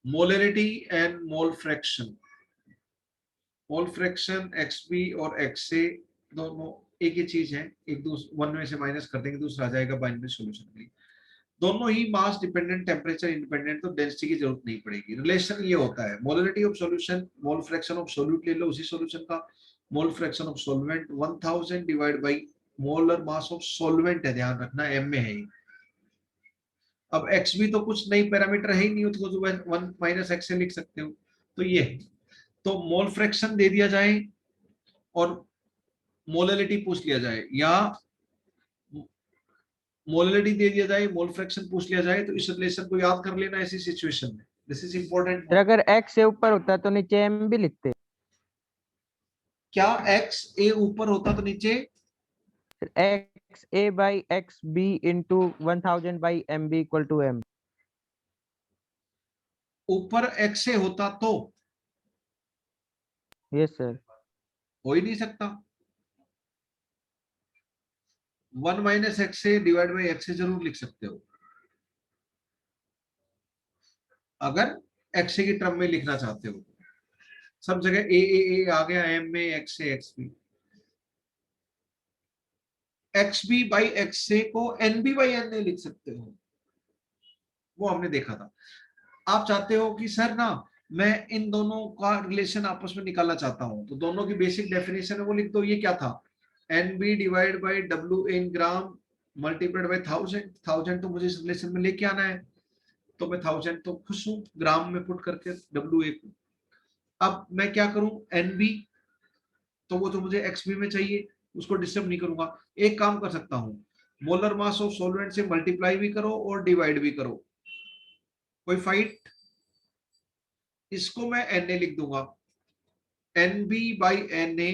molarity and mole fraction. Mole fraction XB और XA दोनों एक ही चीज है, एक दूसरे वन में से माइनस कर देंगे, दूसरा आ जाएगा बाइनरी सॉल्यूशन के लिए। दोनों ही मास डिपेंडेंट, टेम्परेचर इंडिपेंडेंट, तो डेंसिटी की जरूरत नहीं पड़ेगी। रिलेशन ये होता है molarity of solution, mole fraction of solute ले लो उसी सॉल्यूशन का, मोल fraction of solvent 1000 divide by molar mass of solvent है, ध्यान रखना m में है। अब XB तो कुछ नई पैरामीटर है ही नहीं, उसको तो 1 माइनस x से लिख सकते हो, तो ये तो मोल फ्रैक्शन दे दिया जाए और मोलरिटी पूछ लिया जाए, या मोलरिटी दे दिया जाए, मोल फ्रैक्शन पूछ लिया जाए, तो इस रिलेशन को याद कर लेना ऐसी सिचुएशन में। This is important.
फिर अगर x से ऊपर होता तो नीचे m भी लिखते।
क्या XA ऊपर होता तो नीचे
XA by XB into 1000 by MB equal to m।
ऊपर XA होता तो
यस सर।
हो ही नहीं सकता। 1 minus XA divide by XA जरूर लिख सकते हो अगर XA की टर्म में लिखना चाहते हो। सब जगह A आ गया, M में XA XB। XB by XA को NB बाई NA लिख सकते हो, वो हमने देखा था। आप चाहते हो कि सर ना मैं इन दोनों का रिलेशन आपस में निकालना चाहता हूं, तो दोनों की बेसिक डेफिनेशन है वो लिख दो। ये क्या था, NB divide by W in gram multiplied by 1000 तो मुझे इस रिलेशन में लेके आना है, तो मैं 1000 तो खुश हूं ग्राम में पुट करके WA को। अब मैं क्या करूं, NB तो वो तो मुझे XB में चाहिए, उसको डिस्टर्ब नहीं करूंगा। एक काम कर सकता हूं, मोलर मास ऑफ सॉल्वेंट से मल्टीप्लाई भी करो और डिवाइड भी करो, कोई फाइट। इसको मैं Na लिख दूंगा, NB बाई Na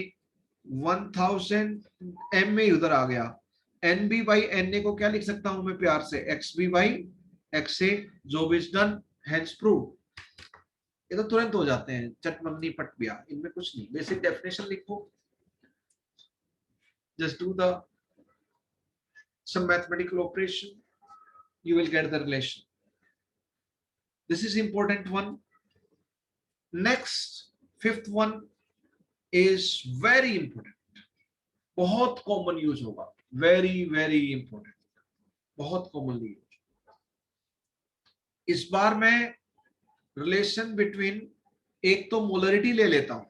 1000 M में उधर आ गया। NB बाई Na को क्या लिख सकता हूं मैं प्यार से, XB by XA, job is done, hence prove. ये तो तुरंत हो जाते हैं, चटमंगनी पट गया, इनमें कुछ नहीं। बेसिक डेफिनेशन लिखो, just do the some mathematical operation, you will get the relation. This is important one. Next, fifth one is very important, बहुत कॉमन यूज होगा, वेरी वेरी इंपॉर्टेंट, बहुत कॉमनली यूज। इस बार मैं रिलेशन बिटवीन एक तो मोलरिटी ले लेता हूं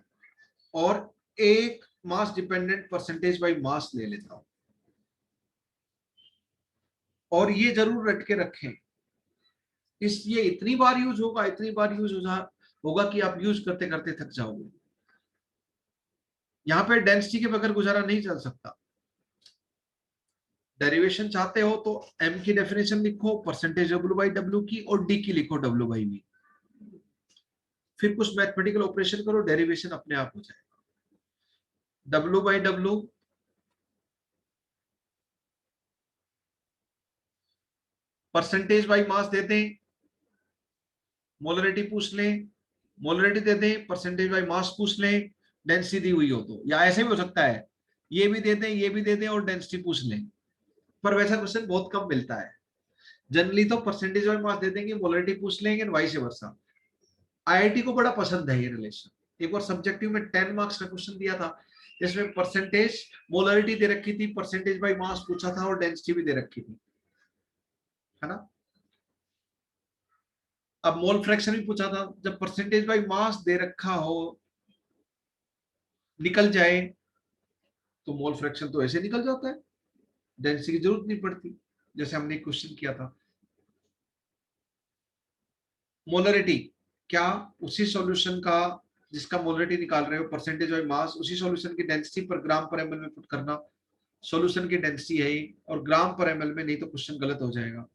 और एक मास डिपेंडेंट परसेंटेज बाय मास ले लेता हूं, और ये जरूर रट के रखें। ये इतनी बार यूज होगा, इतनी बार यूज होगा कि आप यूज करते करते थक जाओगे। यहां पे डेंसिटी के बगैर गुजारा नहीं चल सकता। डेरिवेशन चाहते हो तो M की डेफिनेशन लिखो, परसेंटेज W बाई W की, और D की लिखो W बाई V। फिर कुछ मैथमेटिकल ऑपरेशन करो, डेरिवेशन अपने आप हो जाएगा। W by W percentage by mass दे दें, मोलरिटी पूछ लें, मोलरिटी दे दें, परसेंटेज बाई मास पूछ लें, डेंसिटी दी हुई हो तो, या ऐसे भी हो सकता है ये भी दे दें, ये भी दे दें और डेंसिटी पूछ लें। पर वैसा क्वेश्चन बहुत कम मिलता है। जनरली तो परसेंटेज बाई मास दे देंगे, मोलरिटी पूछ लेंगे, वाइस वर्सा। IIT को बड़ा पसंद है ये रिलेशन। एक बार सब्जेक्टिव में 10 मार्क्स का क्वेश्चन दिया था, जिसमें परसेंटेज मोलरिटी दे रखी थी, परसेंटेज बाई मास पूछा था और डेंसिटी भी दे रखी थी, है ना। अब मोल फ्रैक्शन भी पूछा था। जब परसेंटेज बाई मास दे रखा हो, निकल जाए, तो मोल फ्रैक्शन तो ऐसे निकल जाता है, डेंसिटी की जरूरत नहीं पड़ती, जैसे हमने क्वेश्चन किया था। मोलरिटी क्या उसी सॉल्यूशन का जिसका मोलरिटी निकाल रहे हो, परसेंटेज बाई मास, उसी सॉल्यूशन की डेंसिटी पर ग्राम पर ml में पुट करना। सॉल्यूशन की डेंसिटी है और ग्राम पर ml में, नहीं तो क्वेश्चन गलत हो जाएगा।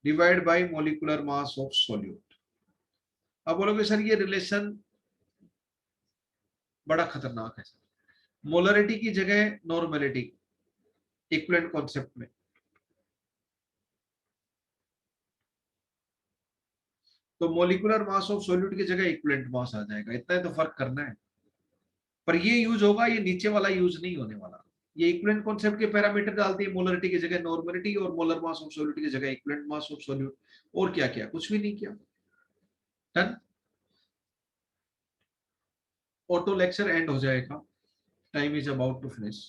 Divide by molecular mass of solute. अब बोलोगे सर ये रिलेशन बड़ा खतरनाक है। मोलरिटी की जगह नॉर्मेलिटी, इक्विवेलेंट कॉन्सेप्ट में तो मोलिकुलर मास ऑफ सॉल्यूट की जगह इक्विवेलेंट मास आ जाएगा। इतना ही तो फर्क करना है, पर ये यूज होगा, ये नीचे वाला यूज नहीं होने वाला। ये इक्विवेलेंट कॉन्सेप्ट के पैरामीटर डालते हैं, मोलरिटी की जगह नॉर्मलिटी और मोलर मास ऑफ सॉल्यूट की जगह इक्विवेलेंट मास ऑफ सॉल्यूट। और क्या किया? कुछ भी नहीं किया। डन। ऑटो लेक्चर एंड हो जाएगा, time is about to finish.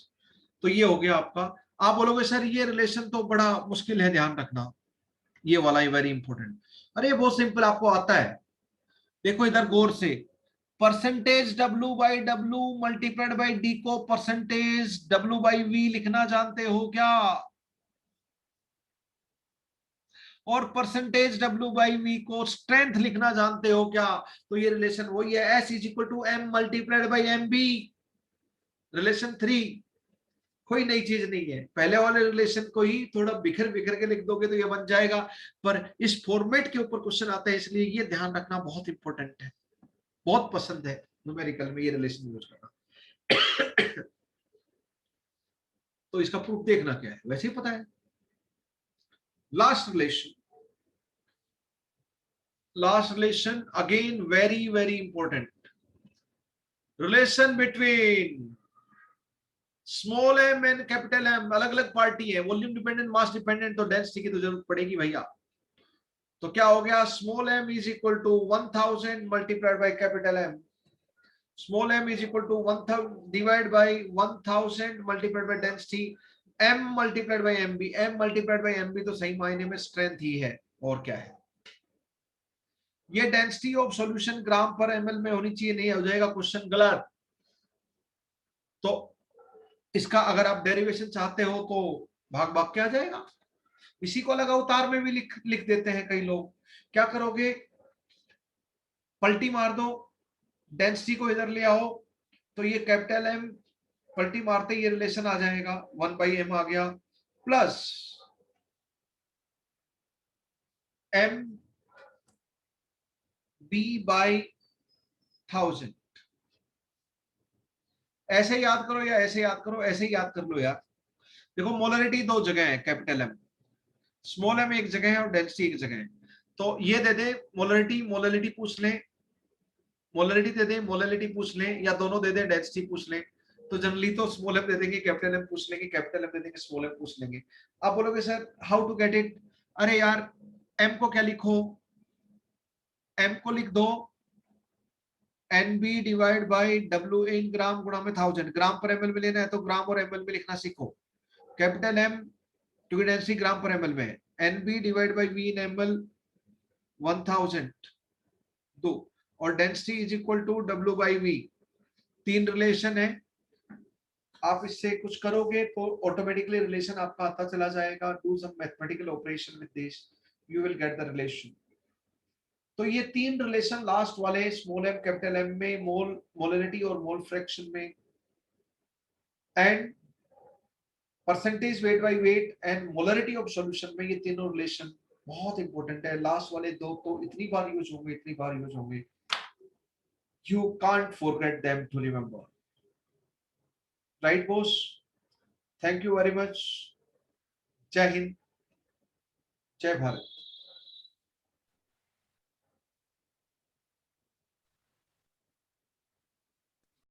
तो ये हो गया आपका। आप बोलोगे सर ये रिलेशन तो बड़ा मुश्किल है ध्यान रखना, ये वाला है वेरी इंपॉर्टेंट। अरे बहुत सिंपल, आपको आता है। देखो इधर गौर से, percentage W by W multiplied by D को परसेंटेज W बाई V लिखना जानते हो क्या? और परसेंटेज W बाई V को स्ट्रेंथ लिखना जानते हो क्या? तो ये रिलेशन वही है, S is equal to M multiplied by MB। Relation 3, कोई नई चीज नहीं है। पहले वाले रिलेशन को ही थोड़ा बिखर बिखर के लिख दोगे तो ये बन जाएगा, पर इस फॉर्मेट के ऊपर क्वेश्चन आता है, इसलिए ये ध्यान रखना बहुत इंपॉर्टेंट है। बहुत पसंद है न्यूमेरिकल में ये रिलेशन यूज करना। तो इसका प्रूफ देखना क्या है, वैसे ही पता है। Last relation again very very important, relation between small M and capital M. अलग अलग पार्टी है, वॉल्यूम डिपेंडेंट, मास डिपेंडेंट, तो डेंसिटी की तो जरूरत पड़ेगी भैया। तो क्या हो गया? Small M is equal to 1000 multiplied by capital M. Small m is equal to 1000 divided by 1000 multiplied by density m multiplied by mb। m multiplied by mb तो सही मायने में स्ट्रेंथ ही है, और क्या है। ये density of solution gram per ml में होनी चाहिए, नहीं हो जाएगा क्वेश्चन गलत। तो इसका अगर आप डेरिवेशन चाहते हो तो भाग भाग के आ जाएगा। इसी को अलग अवतार में भी लिख देते हैं कई लोग। क्या करोगे? पलटी मार दो, डेंसिटी को इधर ले आओ, तो ये कैपिटल एम पलटी मारते ये रिलेशन आ जाएगा, 1/m आ गया, प्लस एम बी बाई 1000। ऐसे याद करो या ऐसे याद करो, ऐसे ही याद कर लो यार। देखो मोलरिटी दो जगह है, कैपिटल एम, स्मॉल एम एक जगह है और डेंसिटी एक जगह है। तो ये दे दे मोलरिटी, मोलरिटी पूछ लें, मोलरिटी दे दे, मोलरिटी पूछ लें, या दोनों दे दे, डेंसिटी पूछ लें। तो जनरली तो स्मॉल एम दे देंगे, कैपिटल एम पूछ लेंगे, कैपिटल एम दे देंगे, स्मॉल एम पूछ लेंगे। आप बोलोगे sir how to get it? अरे यार एम को क्या लिखो? एम को लिख दो NB डिवाइड बाई W इन ग्राम गुणा में 1000। ग्राम पर ml में लेना है तो ग्राम और ml में लिखना सीखो। कैपिटल M क्योंकि डेंसिटी ग्राम पर ml में है, NB divide by V in ml 1000 दो, और density is equal to W by V। तीन रिलेशन है, आप इससे कुछ करोगे तो ऑटोमेटिकली रिलेशन आपका आता चला जाएगा। Do some mathematical operation with this, you will get the relation. तो ये तीन रिलेशन लास्ट वाले, स्मॉल एम कैपिटल एम में, मोल मोलरिटी और मोल फ्रैक्शन में, and percentage weight by weight and molarity of solution में, ये तीनों रिलेशन बहुत इंपॉर्टेंट है। लास्ट वाले दो तो इतनी बार यूज होंगे, इतनी बार यूज होंगे, you can't forget them to remember. Right boss? Thank you very much. जय हिंद, जय भारत।